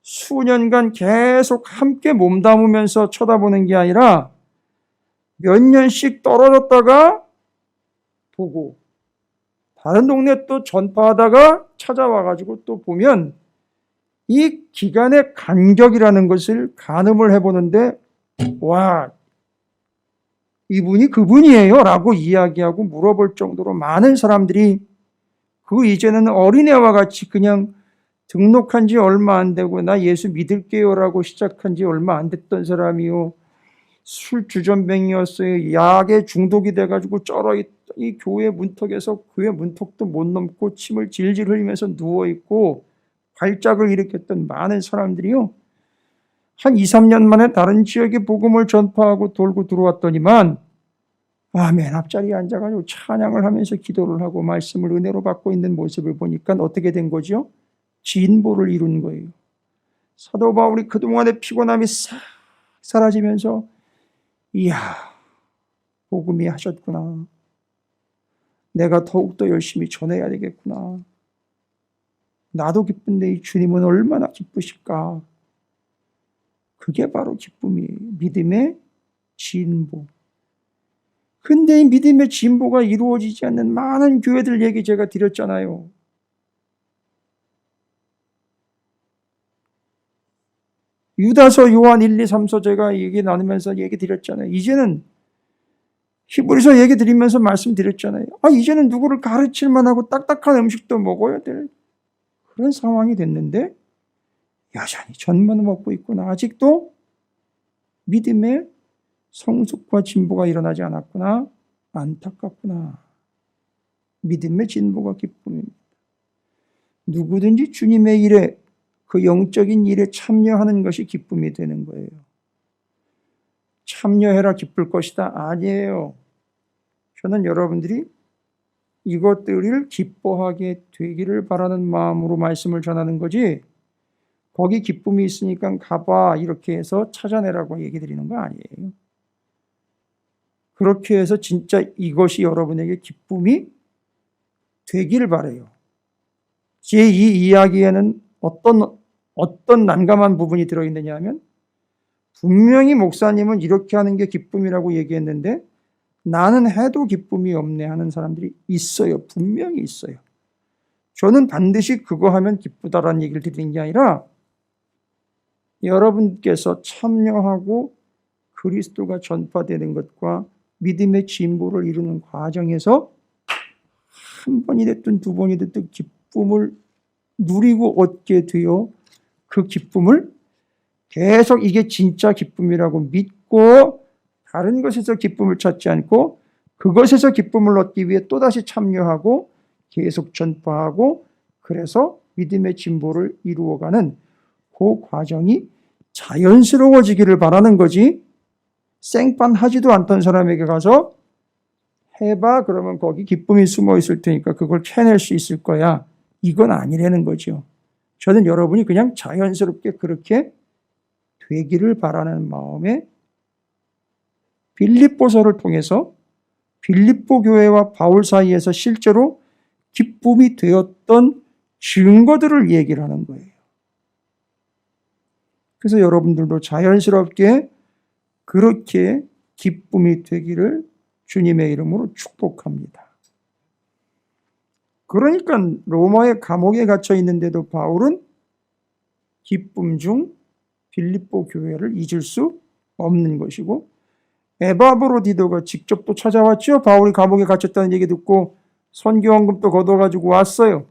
수년간 계속 함께 몸담으면서 쳐다보는 게 아니라 몇 년씩 떨어졌다가 보고 다른 동네 또 전파하다가 찾아와가지고 또 보면 이 기간의 간격이라는 것을 가늠을 해보는데, 와, 이분이 그분이에요 라고 이야기하고 물어볼 정도로 많은 사람들이 그 이제는 어린애와 같이 그냥 등록한 지 얼마 안 되고 나 예수 믿을게요 라고 시작한 지 얼마 안 됐던 사람이요, 술 주전뱅이였어요. 약에 중독이 돼가지고 이 교회 문턱에서 교회 문턱도 못 넘고 침을 질질 흘리면서 누워있고 발작을 일으켰던 많은 사람들이요, 한 2, 3년 만에 다른 지역에 복음을 전파하고 돌고 들어왔더니만 맨 앞자리에 앉아가지고 찬양을 하면서 기도를 하고 말씀을 은혜로 받고 있는 모습을 보니까 어떻게 된 거죠? 진보를 이룬 거예요. 사도 바울이 그동안의 피곤함이 싹 사라지면서 이야, 복음이 하셨구나. 내가 더욱더 열심히 전해야 되겠구나. 나도 기쁜데 이 주님은 얼마나 기쁘실까. 그게 바로 기쁨이에요. 믿음의 진보. 근데 이 믿음의 진보가 이루어지지 않는 많은 교회들 얘기 제가 드렸잖아요. 유다서, 요한 1, 2, 3서 제가 얘기 나누면서 얘기 드렸잖아요. 이제는 히브리서 얘기 드리면서 말씀드렸잖아요. 이제는 누구를 가르칠 만하고 딱딱한 음식도 먹어야 될 그런 상황이 됐는데 여전히 전만 먹고 있구나. 아직도 믿음의 성숙과 진보가 일어나지 않았구나. 안타깝구나. 믿음의 진보가 기쁨입니다. 누구든지 주님의 일에, 그 영적인 일에 참여하는 것이 기쁨이 되는 거예요. 참여해라 기쁠 것이다. 아니에요. 저는 여러분들이 이것들을 기뻐하게 되기를 바라는 마음으로 말씀을 전하는 거지, 거기 기쁨이 있으니까 가봐 이렇게 해서 찾아내라고 얘기 드리는 거 아니에요. 그렇게 해서 진짜 이것이 여러분에게 기쁨이 되기를 바라요. 제 이 이야기에는 어떤 난감한 부분이 들어있느냐 하면 분명히 목사님은 이렇게 하는 게 기쁨이라고 얘기했는데 나는 해도 기쁨이 없네 하는 사람들이 있어요. 분명히 있어요. 저는 반드시 그거 하면 기쁘다라는 얘기를 드리는 게 아니라 여러분께서 참여하고 그리스도가 전파되는 것과 믿음의 진보를 이루는 과정에서 한 번이 됐든 두 번이 됐든 기쁨을 누리고 얻게 되어 그 기쁨을 계속 이게 진짜 기쁨이라고 믿고 다른 것에서 기쁨을 찾지 않고 그것에서 기쁨을 얻기 위해 또다시 참여하고 계속 전파하고 그래서 믿음의 진보를 이루어가는 그 과정이 자연스러워지기를 바라는 거지 생판 하지도 않던 사람에게 가서 해봐 그러면 거기 기쁨이 숨어 있을 테니까 그걸 캐낼 수 있을 거야. 이건 아니라는 거죠. 저는 여러분이 그냥 자연스럽게 그렇게 되기를 바라는 마음에 빌립보서를 통해서 빌립보 교회와 바울 사이에서 실제로 기쁨이 되었던 증거들을 얘기를 하는 거예요. 그래서 여러분들도 자연스럽게 그렇게 기쁨이 되기를 주님의 이름으로 축복합니다. 그러니까 로마의 감옥에 갇혀 있는데도 바울은 기쁨 중 빌립보 교회를 잊을 수 없는 것이고 에바브로디도가 직접 또 찾아왔죠. 바울이 감옥에 갇혔다는 얘기 듣고 선교헌금도 걷어가지고 왔어요.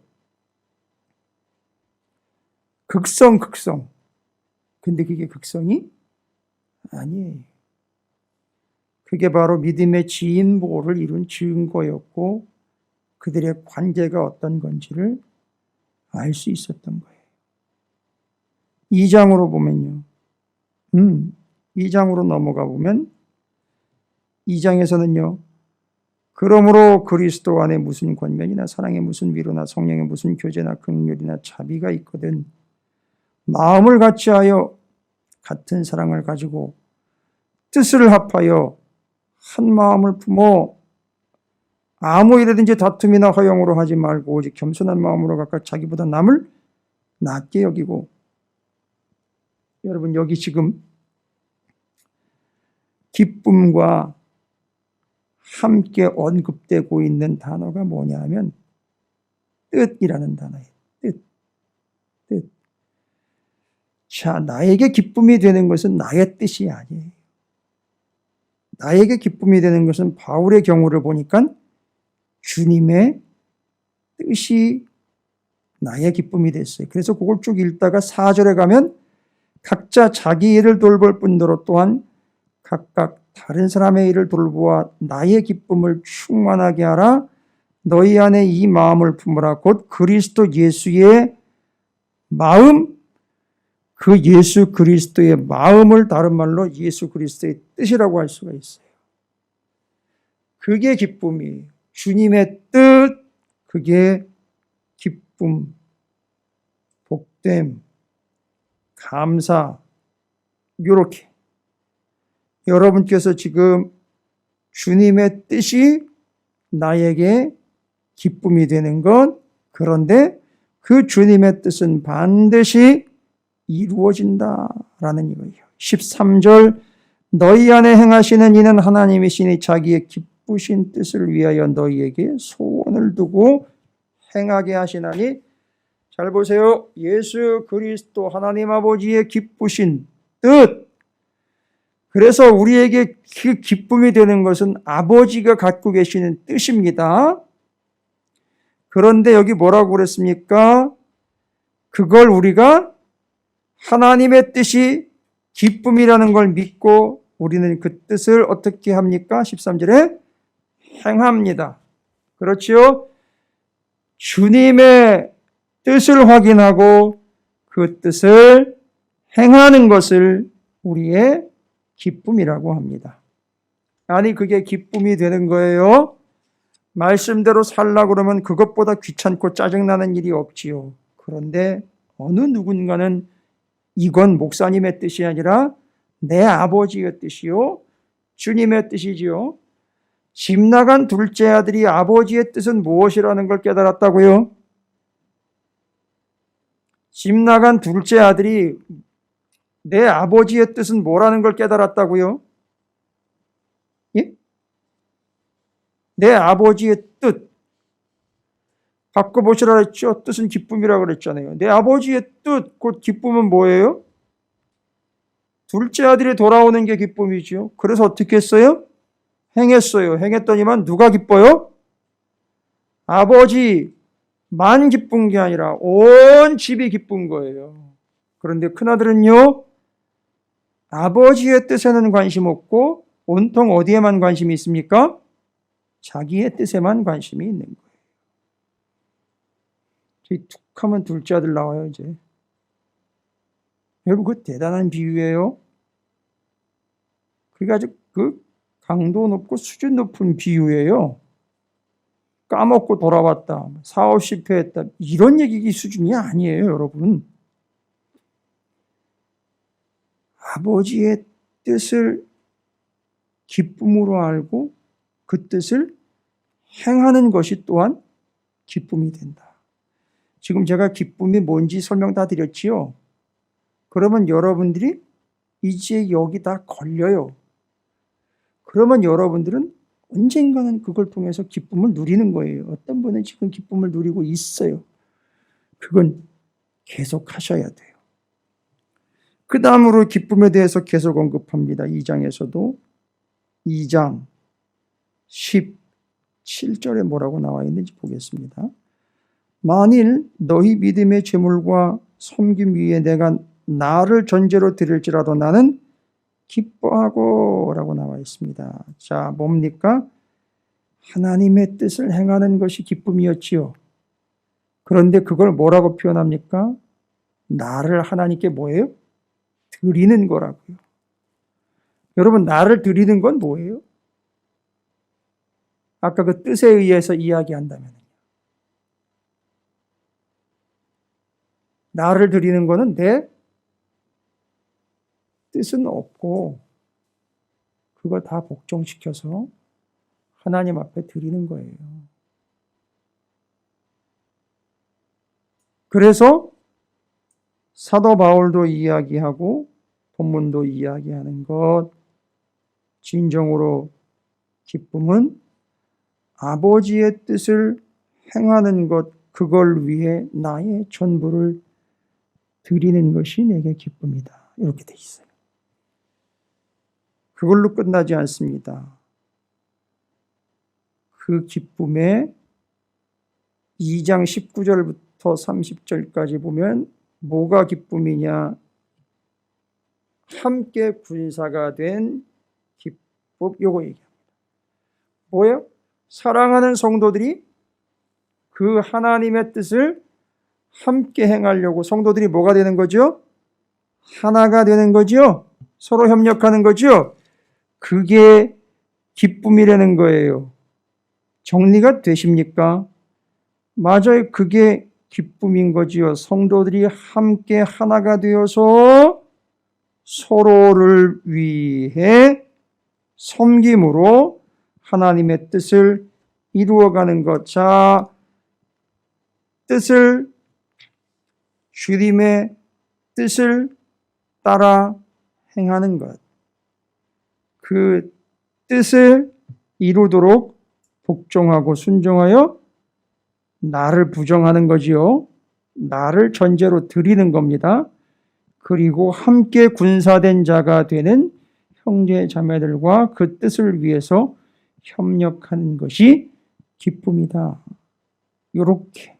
극성. 근데 그게 극성이 아니에요. 그게 바로 믿음의 진보를 이룬 증거였고 그들의 관계가 어떤 건지를 알 수 있었던 거예요. 2장으로 보면요. 2장으로 넘어가 보면 2장에서는요. 그러므로 그리스도 안에 무슨 권면이나 사랑에 무슨 위로나 성령의 무슨 교제나 긍휼이나 자비가 있거든 마음을 같이하여 같은 사랑을 가지고 뜻을 합하여 한 마음을 품어 아무 일이든지 다툼이나 허용으로 하지 말고 오직 겸손한 마음으로 각각 자기보다 남을 낮게 여기고 여러분 여기 지금 기쁨과 함께 언급되고 있는 단어가 뭐냐면 뜻이라는 단어예요. 뜻. 자, 나에게 기쁨이 되는 것은 나의 뜻이 아니에요. 나에게 기쁨이 되는 것은 바울의 경우를 보니까 주님의 뜻이 나의 기쁨이 됐어요. 그래서 그걸 쭉 읽다가 4절에 가면 각자 자기 일을 돌볼 뿐더러 또한 각각 다른 사람의 일을 돌보아 나의 기쁨을 충만하게 하라. 너희 안에 이 마음을 품으라. 곧 그리스도 예수의 마음, 그 예수 그리스도의 마음을 다른 말로 예수 그리스도의 뜻이라고 할 수가 있어요. 그게 기쁨이에요. 주님의 뜻, 그게 기쁨, 복됨, 감사, 이렇게 여러분께서 지금 주님의 뜻이 나에게 기쁨이 되는 것, 그런데 그 주님의 뜻은 반드시 이루어진다라는 이거예요. 13절 너희 안에 행하시는 이는 하나님이시니 자기의 기쁘신 뜻을 위하여 너희에게 소원을 두고 행하게 하시나니 잘 보세요. 예수 그리스도 하나님 아버지의 기쁘신 뜻. 그래서 우리에게 그 기쁨이 되는 것은 아버지가 갖고 계시는 뜻입니다. 그런데 여기 뭐라고 그랬습니까? 그걸 우리가 하나님의 뜻이 기쁨이라는 걸 믿고 우리는 그 뜻을 어떻게 합니까? 13절에 행합니다. 그렇지요? 주님의 뜻을 확인하고 그 뜻을 행하는 것을 우리의 기쁨이라고 합니다. 아니 그게 기쁨이 되는 거예요. 말씀대로 살라고 그러면 그것보다 귀찮고 짜증나는 일이 없지요. 그런데 어느 누군가는 이건 목사님의 뜻이 아니라 내 아버지의 뜻이요 주님의 뜻이지요. 집 나간 둘째 아들이 아버지의 뜻은 무엇이라는 걸 깨달았다고요? 집 나간 둘째 아들이 내 아버지의 뜻은 뭐라는 걸 깨달았다고요? 예? 내 아버지의 뜻. 바꿔보시라 그랬죠. 뜻은 기쁨이라고 그랬잖아요. 내 아버지의 뜻, 곧 기쁨은 뭐예요? 둘째 아들이 돌아오는 게 기쁨이죠. 그래서 어떻게 했어요? 행했어요. 행했더니만 누가 기뻐요? 아버지만 기쁜 게 아니라 온 집이 기쁜 거예요. 그런데 큰아들은요, 아버지의 뜻에는 관심 없고 온통 어디에만 관심이 있습니까? 자기의 뜻에만 관심이 있는 거예요. 툭 하면 둘째 아들 나와요, 이제. 여러분, 그 대단한 비유예요. 그게 아주 그 강도 높고 수준 높은 비유예요. 까먹고 돌아왔다, 사업 실패했다, 이런 얘기 수준이 아니에요, 여러분. 아버지의 뜻을 기쁨으로 알고 그 뜻을 행하는 것이 또한 기쁨이 된다. 지금 제가 기쁨이 뭔지 설명 다 드렸지요? 그러면 여러분들이 이제 여기 다 걸려요. 그러면 여러분들은 언젠가는 그걸 통해서 기쁨을 누리는 거예요. 어떤 분은 지금 기쁨을 누리고 있어요. 그건 계속 하셔야 돼요. 그 다음으로 기쁨에 대해서 계속 언급합니다. 2장에서도 2장 17절에 뭐라고 나와 있는지 보겠습니다. 만일 너희 믿음의 제물과 섬김 위에 내가 나를 전제로 드릴지라도 나는 기뻐하고 라고 나와 있습니다. 자, 뭡니까? 하나님의 뜻을 행하는 것이 기쁨이었지요. 그런데 그걸 뭐라고 표현합니까? 나를 하나님께 뭐예요? 드리는 거라고요. 여러분, 나를 드리는 건 뭐예요? 아까 그 뜻에 의해서 이야기한다면 나를 드리는 거는 내 뜻은 없고 그거 다 복종시켜서 하나님 앞에 드리는 거예요. 그래서 사도 바울도 이야기하고 본문도 이야기하는 것, 진정으로 기쁨은 아버지의 뜻을 행하는 것, 그걸 위해 나의 전부를 드리는 것이 내게 기쁨이다. 이렇게 돼 있어요. 그걸로 끝나지 않습니다. 그 기쁨에 2장 19절부터 30절까지 보면 뭐가 기쁨이냐? 함께 군사가 된 기쁨, 요거 얘기합니다. 뭐예요? 사랑하는 성도들이 그 하나님의 뜻을 함께 행하려고 성도들이 뭐가 되는 거죠? 하나가 되는 거죠? 서로 협력하는 거죠? 그게 기쁨이라는 거예요. 정리가 되십니까? 맞아요. 그게 기쁨인 거지요. 성도들이 함께 하나가 되어서 서로를 위해 섬김으로 하나님의 뜻을 이루어가는 것. 자, 뜻을, 주님의 뜻을 따라 행하는 것. 그 뜻을 이루도록 복종하고 순종하여 나를 부정하는 거지요. 나를 전제로 드리는 겁니다. 그리고 함께 군사된 자가 되는 형제 자매들과 그 뜻을 위해서 협력하는 것이 기쁨이다. 요렇게.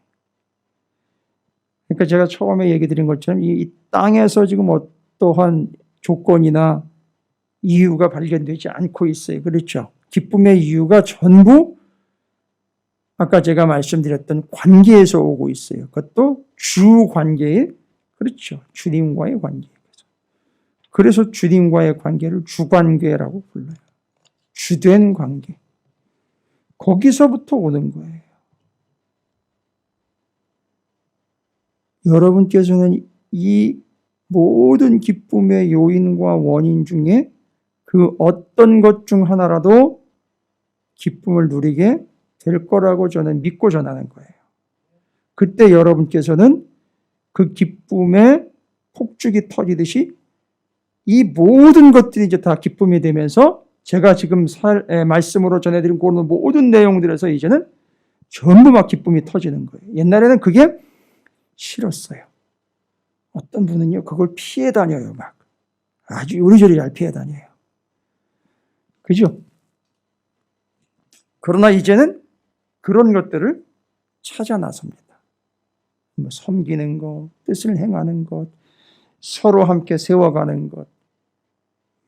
그러니까 제가 처음에 얘기 드린 것처럼 이 땅에서 지금 어떠한 조건이나 이유가 발견되지 않고 있어요. 그렇죠? 기쁨의 이유가 전부 아까 제가 말씀드렸던 관계에서 오고 있어요. 그것도 주 관계에, 그렇죠. 주님과의 관계. 그래서 주님과의 관계를 주관계라고 불러요. 주된 관계. 거기서부터 오는 거예요. 여러분께서는 이 모든 기쁨의 요인과 원인 중에 그 어떤 것 중 하나라도 기쁨을 누리게 될 거라고 저는 믿고 전하는 거예요. 그때 여러분께서는 그 기쁨의 폭죽이 터지듯이 이 모든 것들이 이제 다 기쁨이 되면서 제가 지금 말씀으로 전해드린 그 모든 내용들에서 이제는 전부 막 기쁨이 터지는 거예요. 옛날에는 그게 싫었어요. 어떤 분은요, 그걸 피해 다녀요, 막. 아주 요리조리 잘 피해 다녀요. 그죠? 그러나 이제는 그런 것들을 찾아 나섭니다. 뭐 섬기는 것, 뜻을 행하는 것, 서로 함께 세워가는 것,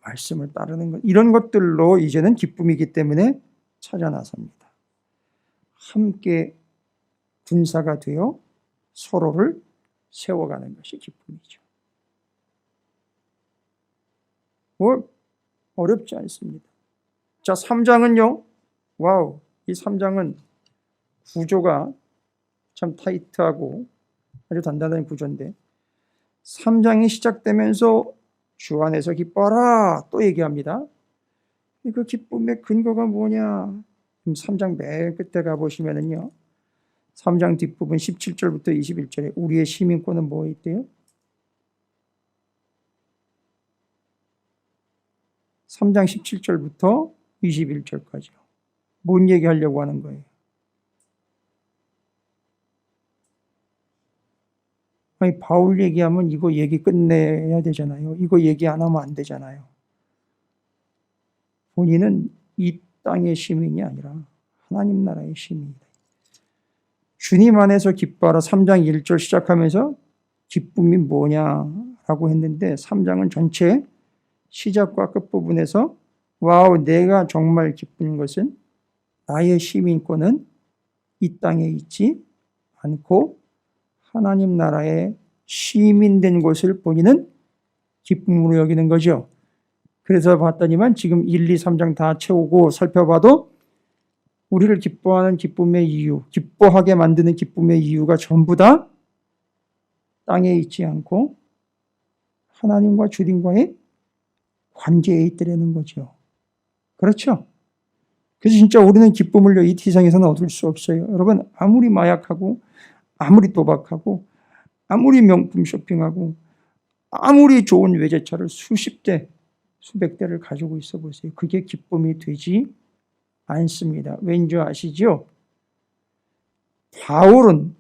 말씀을 따르는 것, 이런 것들로 이제는 기쁨이기 때문에 찾아 나섭니다. 함께 군사가 되어 서로를 세워가는 것이 기쁨이죠. 뭐 어렵지 않습니다. 자, 3장은요. 와우, 이 3장은 구조가 참 타이트하고 아주 단단한 구조인데 3장이 시작되면서 주 안에서 기뻐하라 또 얘기합니다. 그 기쁨의 근거가 뭐냐? 3장 맨 끝에 가보시면은요. 3장 뒷부분 17절부터 21절에 우리의 시민권은 뭐 있대요? 3장 17절부터 21절까지요. 뭔 얘기하려고 하는 거예요? 아니, 바울 얘기하면 이거 얘기 끝내야 되잖아요. 이거 얘기 안 하면 안 되잖아요. 본인은 이 땅의 시민이 아니라 하나님 나라의 시민이다. 주님 안에서 기뻐하라 3장 1절 시작하면서 기쁨이 뭐냐라고 했는데 3장은 전체 시작과 끝부분에서 와우, 내가 정말 기쁜 것은 나의 시민권은 이 땅에 있지 않고 하나님 나라의 시민된 것을 본인은 기쁨으로 여기는 거죠. 그래서 봤더니만 지금 1, 2, 3장 다 채우고 살펴봐도 우리를 기뻐하는 기쁨의 이유, 기뻐하게 만드는 기쁨의 이유가 전부 다 땅에 있지 않고 하나님과 주님과의 관계에 있더라는 거죠. 그렇죠? 그래서 진짜 우리는 기쁨을 이 세상에서는 얻을 수 없어요. 여러분, 아무리 마약하고 아무리 도박하고 아무리 명품 쇼핑하고 아무리 좋은 외제차를 수십 대, 수백 대를 가지고 있어 보세요. 그게 기쁨이 되지 않습니다. 왠지 아시죠? 바울은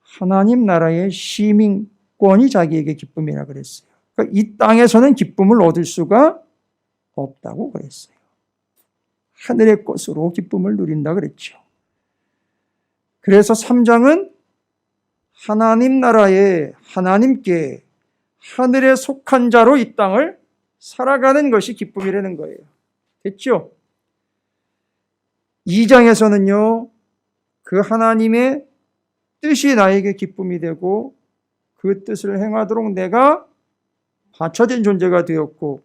하나님 나라의 시민권이 자기에게 기쁨이라 그랬어요. 그러니까 이 땅에서는 기쁨을 얻을 수가 없다고 그랬어요. 하늘의 것으로 기쁨을 누린다 그랬죠. 그래서 3장은 하나님 나라의 하나님께 하늘에 속한 자로 이 땅을 살아가는 것이 기쁨이라는 거예요. 됐죠? 2장에서는요, 그 하나님의 뜻이 나에게 기쁨이 되고 그 뜻을 행하도록 내가 받쳐진 존재가 되었고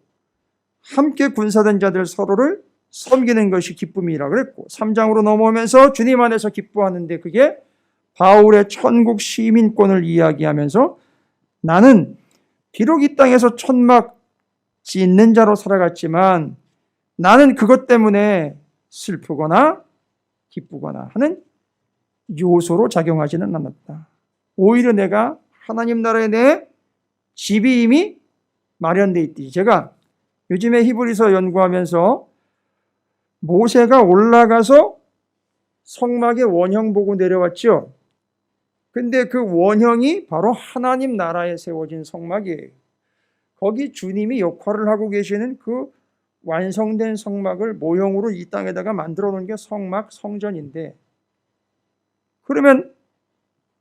함께 군사된 자들 서로를 섬기는 것이 기쁨이라 그랬고 3장으로 넘어오면서 주님 안에서 기뻐하는데 그게 바울의 천국 시민권을 이야기하면서 나는 비록 이 땅에서 천막 짓는 자로 살아갔지만 나는 그것 때문에 슬프거나 기쁘거나 하는 요소로 작용하지는 않았다. 오히려 내가 하나님 나라에 내 집이 이미 마련되어 있듯이 제가 요즘에 히브리서 연구하면서 모세가 올라가서 성막의 원형 보고 내려왔죠. 근데 그 원형이 바로 하나님 나라에 세워진 성막이에요. 거기 주님이 역할을 하고 계시는 그 완성된 성막을 모형으로 이 땅에다가 만들어 놓은 게 성막, 성전인데 그러면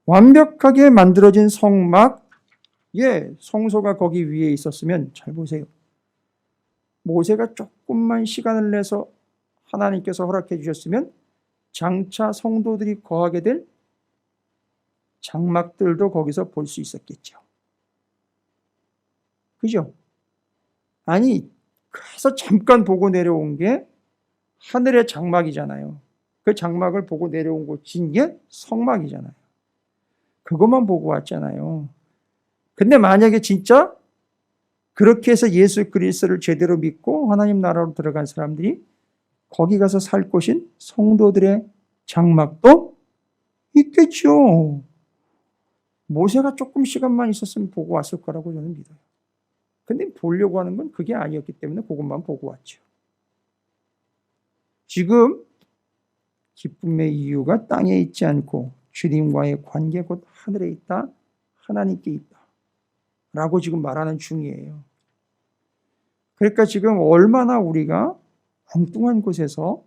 완벽하게 만들어진 성막, 성소가 거기 위에 있었으면 잘 보세요. 모세가 조금만 시간을 내서 하나님께서 허락해 주셨으면 장차 성도들이 거하게 될 장막들도 거기서 볼 수 있었겠죠. 그죠? 아니, 가서 잠깐 보고 내려온 게 하늘의 장막이잖아요. 그 장막을 보고 내려온 곳인 게 성막이잖아요. 그것만 보고 왔잖아요. 근데 만약에 진짜 그렇게 해서 예수 그리스도를 제대로 믿고 하나님 나라로 들어간 사람들이 거기 가서 살 곳인 성도들의 장막도 있겠죠. 모세가 조금 시간만 있었으면 보고 왔을 거라고 저는 믿어요. 근데 보려고 하는 건 그게 아니었기 때문에 그것만 보고 왔죠. 지금 기쁨의 이유가 땅에 있지 않고 주님과의 관계 곧 하늘에 있다, 하나님께 있다 라고 지금 말하는 중이에요. 그러니까 지금 얼마나 우리가 엉뚱한 곳에서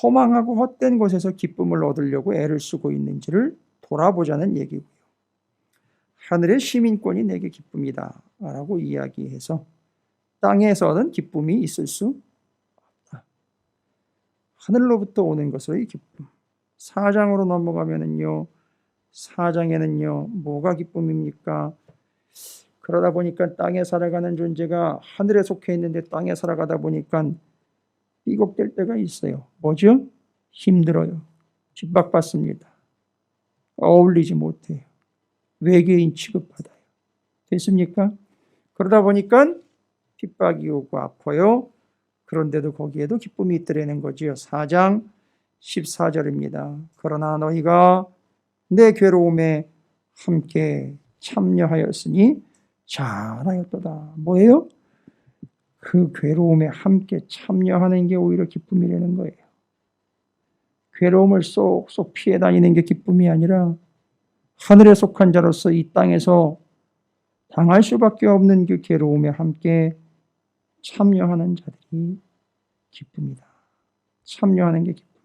허망하고 헛된 곳에서 기쁨을 얻으려고 애를 쓰고 있는지를 돌아보자는 얘기고요. 하늘의 시민권이 내게 기쁨이다 라고 이야기해서 땅에서는 기쁨이 있을 수 없다. 하늘로부터 오는 것으로의 기쁨. 4장으로 넘어가면은요, 4장에는요, 뭐가 기쁨입니까? 그러다 보니까 땅에 살아가는 존재가 하늘에 속해 있는데 땅에 살아가다 보니까 삐걱될 때가 있어요. 뭐죠? 힘들어요. 핍박받습니다. 어울리지 못해요. 외계인 취급받아요. 됐습니까? 그러다 보니까 핍박이 오고 아파요. 그런데도 거기에도 기쁨이 있더라는 거지요. 4장 14절입니다. 그러나 너희가 내 괴로움에 함께 참여하였으니 잘하였도다. 뭐예요? 그 괴로움에 함께 참여하는 게 오히려 기쁨이라는 거예요. 괴로움을 쏙쏙 피해 다니는 게 기쁨이 아니라 하늘에 속한 자로서 이 땅에서 당할 수밖에 없는 그 괴로움에 함께 참여하는 자들이 기쁨이다. 참여하는 게 기쁨이다.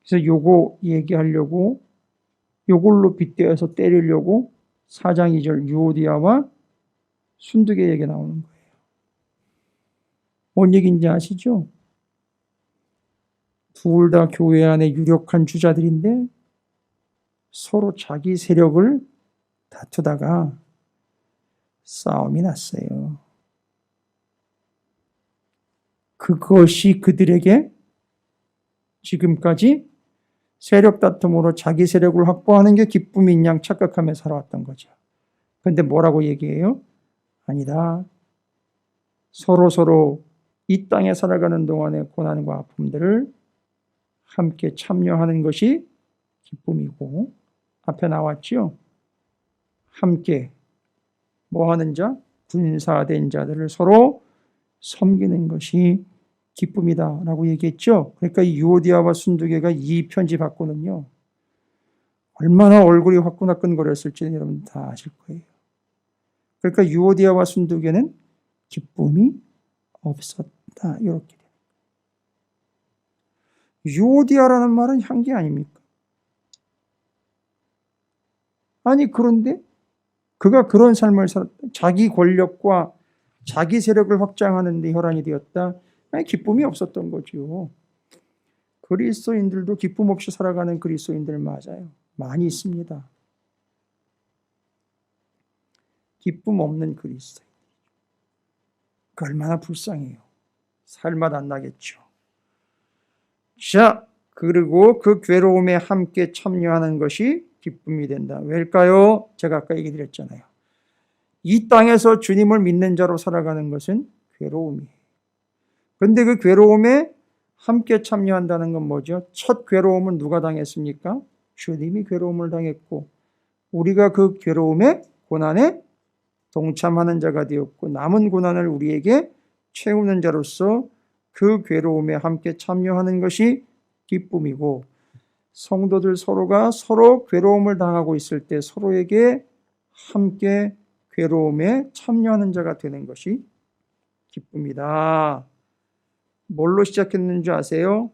그래서 요거 얘기하려고 요걸로 빗대어서 때리려고 4장 2절 유오디아와 순두개 얘기 나오는 거예요. 뭔 얘기인지 아시죠? 둘 다 교회 안에 유력한 주자들인데 서로 자기 세력을 다투다가 싸움이 났어요. 그것이 그들에게 지금까지 세력 다툼으로 자기 세력을 확보하는 게 기쁨인 양 착각하며 살아왔던 거죠. 그런데 뭐라고 얘기해요? 아니다. 서로 이 땅에 살아가는 동안의 고난과 아픔들을 함께 참여하는 것이 기쁨이고, 앞에 나왔죠? 함께 뭐 하는 자? 군사된 자들을 서로 섬기는 것이 기쁨이다 라고 얘기했죠. 그러니까 이 유오디아와 순두개가 이 편지 받고는요, 얼마나 얼굴이 화끈화끈거렸을지 여러분 다 아실 거예요. 그러니까 유오디아와 순두개는 기쁨이 없었다 이렇게 돼요. 유오디아라는 말은 향기 아닙니까? 아니 그런데 그가 그런 삶을 살았다. 자기 권력과 자기 세력을 확장하는 데 혈안이 되었다. 아니, 기쁨이 없었던 거죠. 그리스도인들도 기쁨 없이 살아가는 그리스도인들 맞아요. 많이 있습니다. 기쁨 없는 그리스도인. 그 얼마나 불쌍해요. 살맛 안 나겠죠. 자, 그리고 그 괴로움에 함께 참여하는 것이 기쁨이 된다. 왜일까요? 제가 아까 얘기 드렸잖아요. 이 땅에서 주님을 믿는 자로 살아가는 것은 괴로움이에요. 그런데 그 괴로움에 함께 참여한다는 건 뭐죠? 첫 괴로움은 누가 당했습니까? 주님이 괴로움을 당했고 우리가 그 괴로움에 고난에 동참하는 자가 되었고 남은 고난을 우리에게 채우는 자로서 그 괴로움에 함께 참여하는 것이 기쁨이고, 성도들 서로가 서로 괴로움을 당하고 있을 때 서로에게 함께 괴로움에 참여하는 자가 되는 것이 기쁨이다. 뭘로 시작했는지 아세요?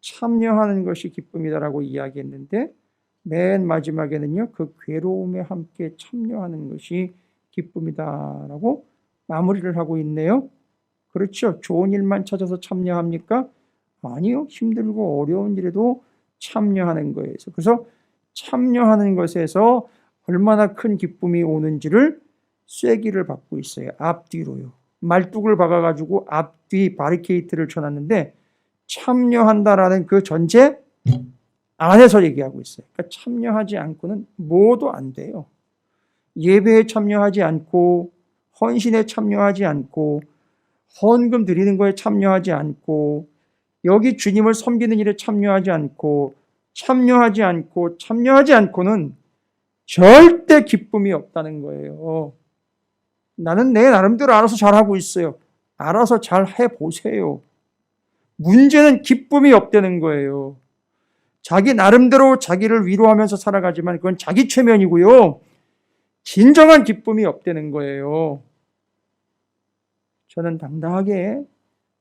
참여하는 것이 기쁨이다라고 이야기했는데 맨 마지막에는요, 그 괴로움에 함께 참여하는 것이 기쁨이다라고 마무리를 하고 있네요. 그렇죠. 좋은 일만 찾아서 참여합니까? 아니요. 힘들고 어려운 일에도 참여하는 거예요. 그래서 참여하는 것에서 얼마나 큰 기쁨이 오는지를 쐐기를 받고 있어요. 앞뒤로요. 말뚝을 박아가지고 앞뒤 바리케이트를 쳐놨는데 참여한다라는 그 전제 안에서 얘기하고 있어요. 그러니까 참여하지 않고는 뭐도 안 돼요. 예배에 참여하지 않고 헌신에 참여하지 않고 헌금 드리는 거에 참여하지 않고 여기 주님을 섬기는 일에 참여하지 않고는 절대 기쁨이 없다는 거예요. 나는 내 나름대로 알아서 잘하고 있어요. 알아서 잘 해보세요. 문제는 기쁨이 없다는 거예요. 자기 나름대로 자기를 위로하면서 살아가지만 그건 자기 최면이고요. 진정한 기쁨이 없다는 거예요. 저는 당당하게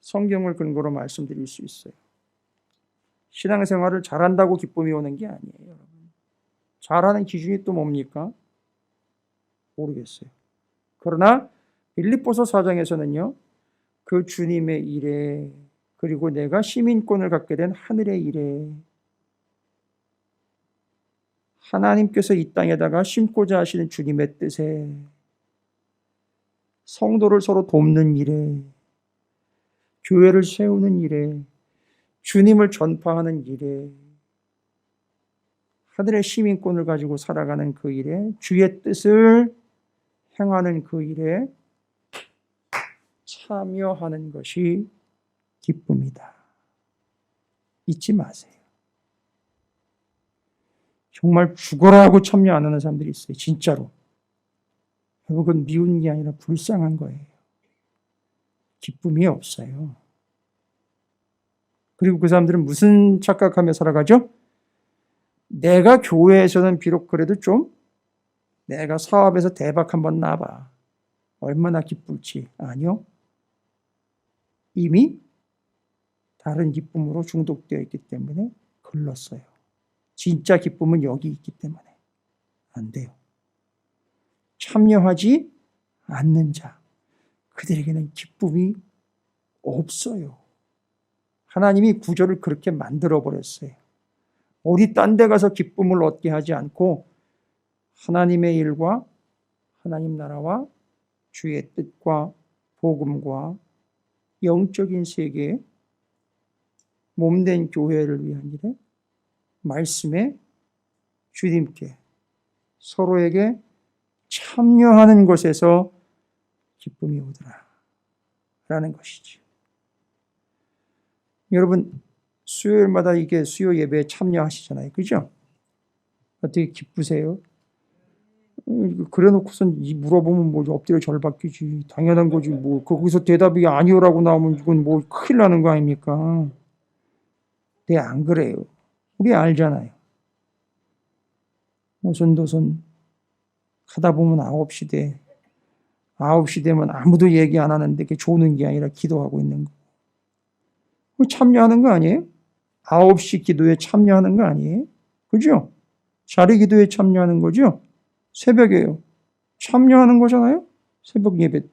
성경을 근거로 말씀드릴 수 있어요. 신앙생활을 잘한다고 기쁨이 오는 게 아니에요, 여러분. 잘하는 기준이 또 뭡니까? 모르겠어요. 그러나 빌립보서 4장에서는요. 그 주님의 일에 그리고 내가 시민권을 갖게 된 하늘의 일에 하나님께서 이 땅에다가 심고자 하시는 주님의 뜻에 성도를 서로 돕는 일에 교회를 세우는 일에 주님을 전파하는 일에 하늘의 시민권을 가지고 살아가는 그 일에 주의 뜻을 행하는 그 일에 참여하는 것이 기쁨이다. 잊지 마세요. 정말 죽어라 하고 참여 안 하는 사람들이 있어요. 진짜로. 그건 미운 게 아니라 불쌍한 거예요. 기쁨이 없어요. 그리고 그 사람들은 무슨 착각하며 살아가죠? 내가 교회에서는 비록 그래도 좀 내가 사업에서 대박 한번 나봐. 얼마나 기쁠지. 아니요. 이미 다른 기쁨으로 중독되어 있기 때문에 글렀어요. 진짜 기쁨은 여기 있기 때문에 안 돼요. 참여하지 않는 자, 그들에게는 기쁨이 없어요. 하나님이 구조를 그렇게 만들어버렸어요. 어디 딴 데 가서 기쁨을 얻게 하지 않고 하나님의 일과 하나님 나라와 주의 뜻과 복음과 영적인 세계에 몸된 교회를 위한 일에 말씀에 주님께 서로에게 참여하는 것에서 기쁨이 오더라 라는 것이죠. 여러분 수요일마다 이게 수요 예배에 참여하시잖아요. 그죠? 어떻게 기쁘세요? 그래 놓고선 물어보면 뭐 엎드려 절박히지. 당연한 거지. 뭐 거기서 대답이 아니오라고 나오면 이건 뭐 큰일 나는 거 아닙니까? 네, 안 그래요. 우리 알잖아요. 오손도손 하다 보면 9시 되면 아무도 얘기 안 하는데 그게 조는 게 아니라 기도하고 있는 거. 참여하는 거 아니에요? 9시 기도에 참여하는 거 아니에요? 그죠? 자리 기도에 참여하는 거죠? 새벽에요. 참여하는 거잖아요? 새벽 예배 때.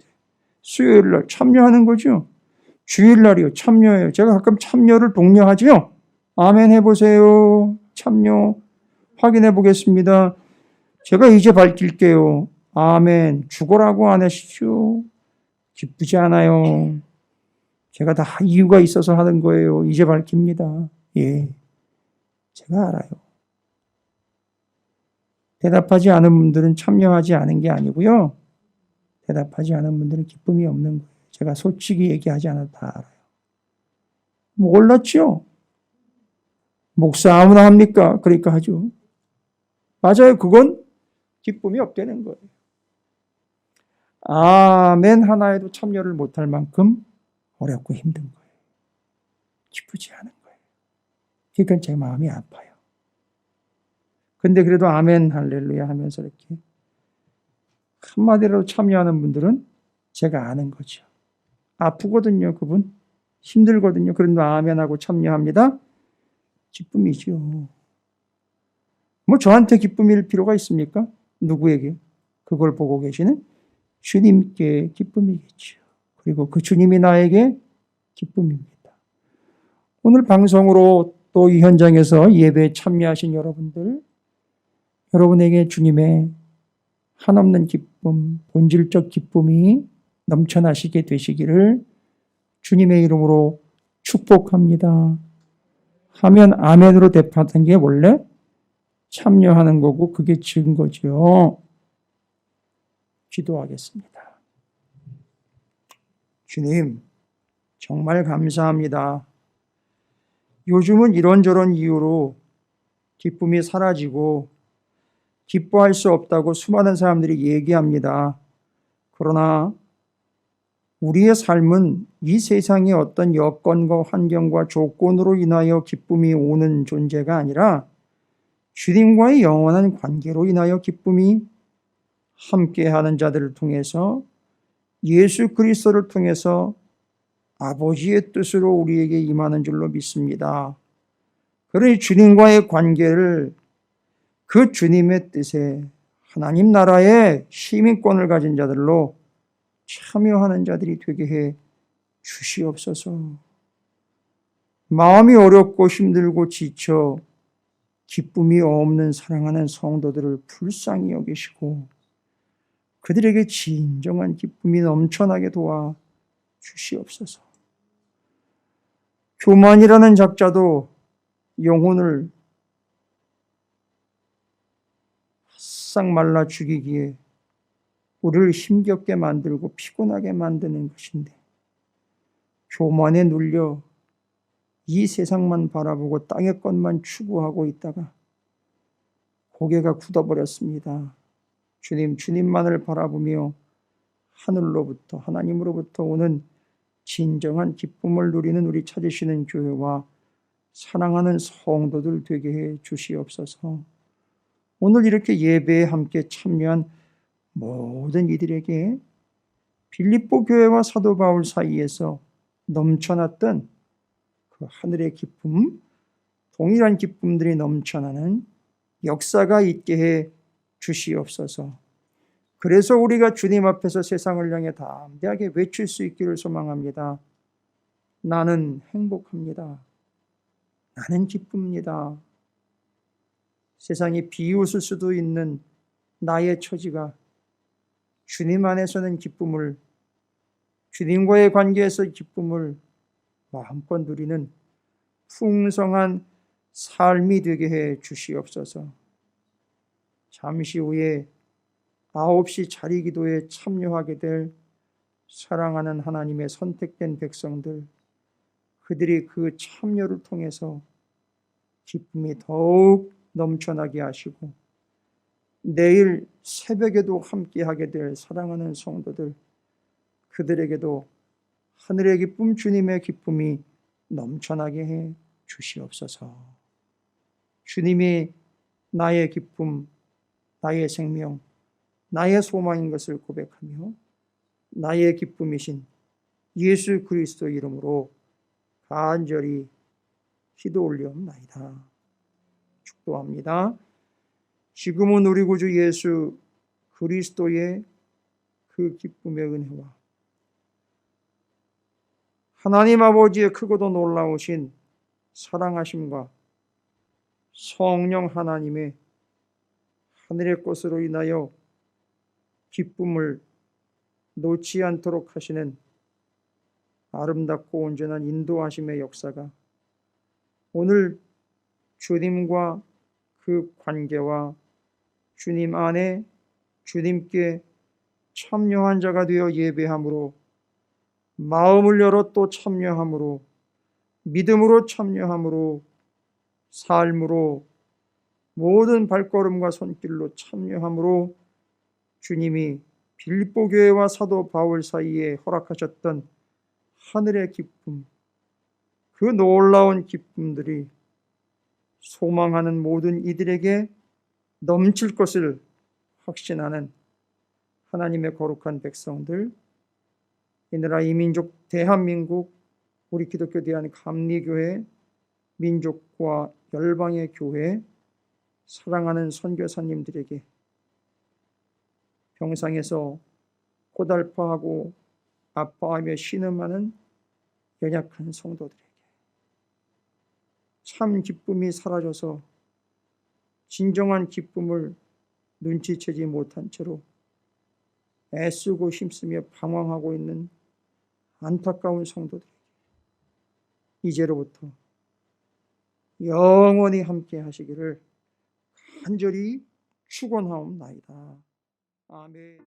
수요일 날 참여하는 거죠? 주일 날이요. 참여해요. 제가 가끔 참여를 독려하지요? 아멘 해보세요. 참여 확인해 보겠습니다. 제가 이제 밝힐게요. 아멘. 죽어라고 안 하시죠? 기쁘지 않아요. 제가 다 이유가 있어서 하는 거예요. 이제 밝힙니다. 예. 제가 알아요. 대답하지 않은 분들은 참여하지 않은 게 아니고요. 대답하지 않은 분들은 기쁨이 없는 거예요. 제가 솔직히 얘기하지 않아도 다 알아요. 몰랐죠? 목사 아무나 합니까? 그러니까 하죠. 맞아요. 그건 기쁨이 없다는 거예요. 아멘 하나에도 참여를 못할 만큼 어렵고 힘든 거예요. 기쁘지 않은 거예요. 그러니까 제 마음이 아파요. 근데 그래도 아멘 할렐루야 하면서 이렇게 한마디로 참여하는 분들은 제가 아는 거죠. 아프거든요, 그분. 힘들거든요. 그런데 아멘하고 참여합니다. 기쁨이죠. 뭐 저한테 기쁨일 필요가 있습니까? 누구에게? 그걸 보고 계시는 주님께 기쁨이겠죠. 그리고 그 주님이 나에게 기쁨입니다. 오늘 방송으로 또 이 현장에서 예배에 참여하신 여러분들, 여러분에게 주님의 한없는 기쁨, 본질적 기쁨이 넘쳐나시게 되시기를 주님의 이름으로 축복합니다. 하면 아멘으로 대답하는 게 원래 참여하는 거고 그게 증거죠. 기도하겠습니다. 주님, 정말 감사합니다. 요즘은 이런저런 이유로 기쁨이 사라지고 기뻐할 수 없다고 수많은 사람들이 얘기합니다. 그러나 우리의 삶은 이 세상의 어떤 여건과 환경과 조건으로 인하여 기쁨이 오는 존재가 아니라 주님과의 영원한 관계로 인하여 기쁨이 함께하는 자들을 통해서 예수 그리스도를 통해서 아버지의 뜻으로 우리에게 임하는 줄로 믿습니다. 그러니 주님과의 관계를 그 주님의 뜻에 하나님 나라의 시민권을 가진 자들로 참여하는 자들이 되게 해 주시옵소서. 마음이 어렵고 힘들고 지쳐 기쁨이 없는 사랑하는 성도들을 불쌍히 여기시고 그들에게 진정한 기쁨이 넘쳐나게 도와 주시옵소서. 교만이라는 작자도 영혼을 싹 말라 죽이기에 우리를 힘겹게 만들고 피곤하게 만드는 것인데 교만에 눌려 이 세상만 바라보고 땅의 것만 추구하고 있다가 고개가 굳어버렸습니다. 주님, 주님만을 바라보며 하늘로부터 하나님으로부터 오는 진정한 기쁨을 누리는 우리 찾으시는 교회와 사랑하는 성도들 되게 해 주시옵소서. 오늘 이렇게 예배에 함께 참여한 모든 이들에게 빌립보 교회와 사도 바울 사이에서 넘쳐났던 그 하늘의 기쁨, 동일한 기쁨들이 넘쳐나는 역사가 있게 해 주시옵소서. 그래서 우리가 주님 앞에서 세상을 향해 담대하게 외칠 수 있기를 소망합니다. 나는 행복합니다. 나는 기쁩니다. 세상이 비웃을 수도 있는 나의 처지가 주님 안에서는 기쁨을, 주님과의 관계에서 기쁨을 마음껏 누리는 풍성한 삶이 되게 해 주시옵소서. 잠시 후에 9시 자리 기도에 참여하게 될 사랑하는 하나님의 선택된 백성들, 그들이 그 참여를 통해서 기쁨이 더욱 넘쳐나게 하시고 내일 새벽에도 함께하게 될 사랑하는 성도들, 그들에게도 하늘의 기쁨, 주님의 기쁨이 넘쳐나게 해 주시옵소서. 주님이 나의 기쁨, 나의 생명, 나의 소망인 것을 고백하며 나의 기쁨이신 예수 그리스도 이름으로 간절히 기도 올려옵나이다. 축도합니다. 지금은 우리 구주 예수 그리스도의 그 기쁨의 은혜와 하나님 아버지의 크고도 놀라우신 사랑하심과 성령 하나님의 하늘의 것으로 인하여 기쁨을 놓지 않도록 하시는 아름답고 온전한 인도하심의 역사가 오늘 주님과 그 관계와 주님 안에 주님께 참여한 자가 되어 예배함으로 마음을 열어 또 참여함으로 믿음으로 참여함으로 삶으로 모든 발걸음과 손길로 참여함으로 주님이 빌립보 교회와 사도 바울 사이에 허락하셨던 하늘의 기쁨, 그 놀라운 기쁨들이 소망하는 모든 이들에게 넘칠 것을 확신하는 하나님의 거룩한 백성들, 이 나라 이민족 대한민국 우리 기독교 대한감리교회 민족과 열방의 교회 사랑하는 선교사님들에게 병상에서 고달파하고 아파하며 신음하는 연약한 성도들에게 참 기쁨이 사라져서 진정한 기쁨을 눈치채지 못한 채로 애쓰고 힘쓰며 방황하고 있는 안타까운 성도들에게 이제로부터 영원히 함께 하시기를 간절히 축원하옵나이다. 아멘.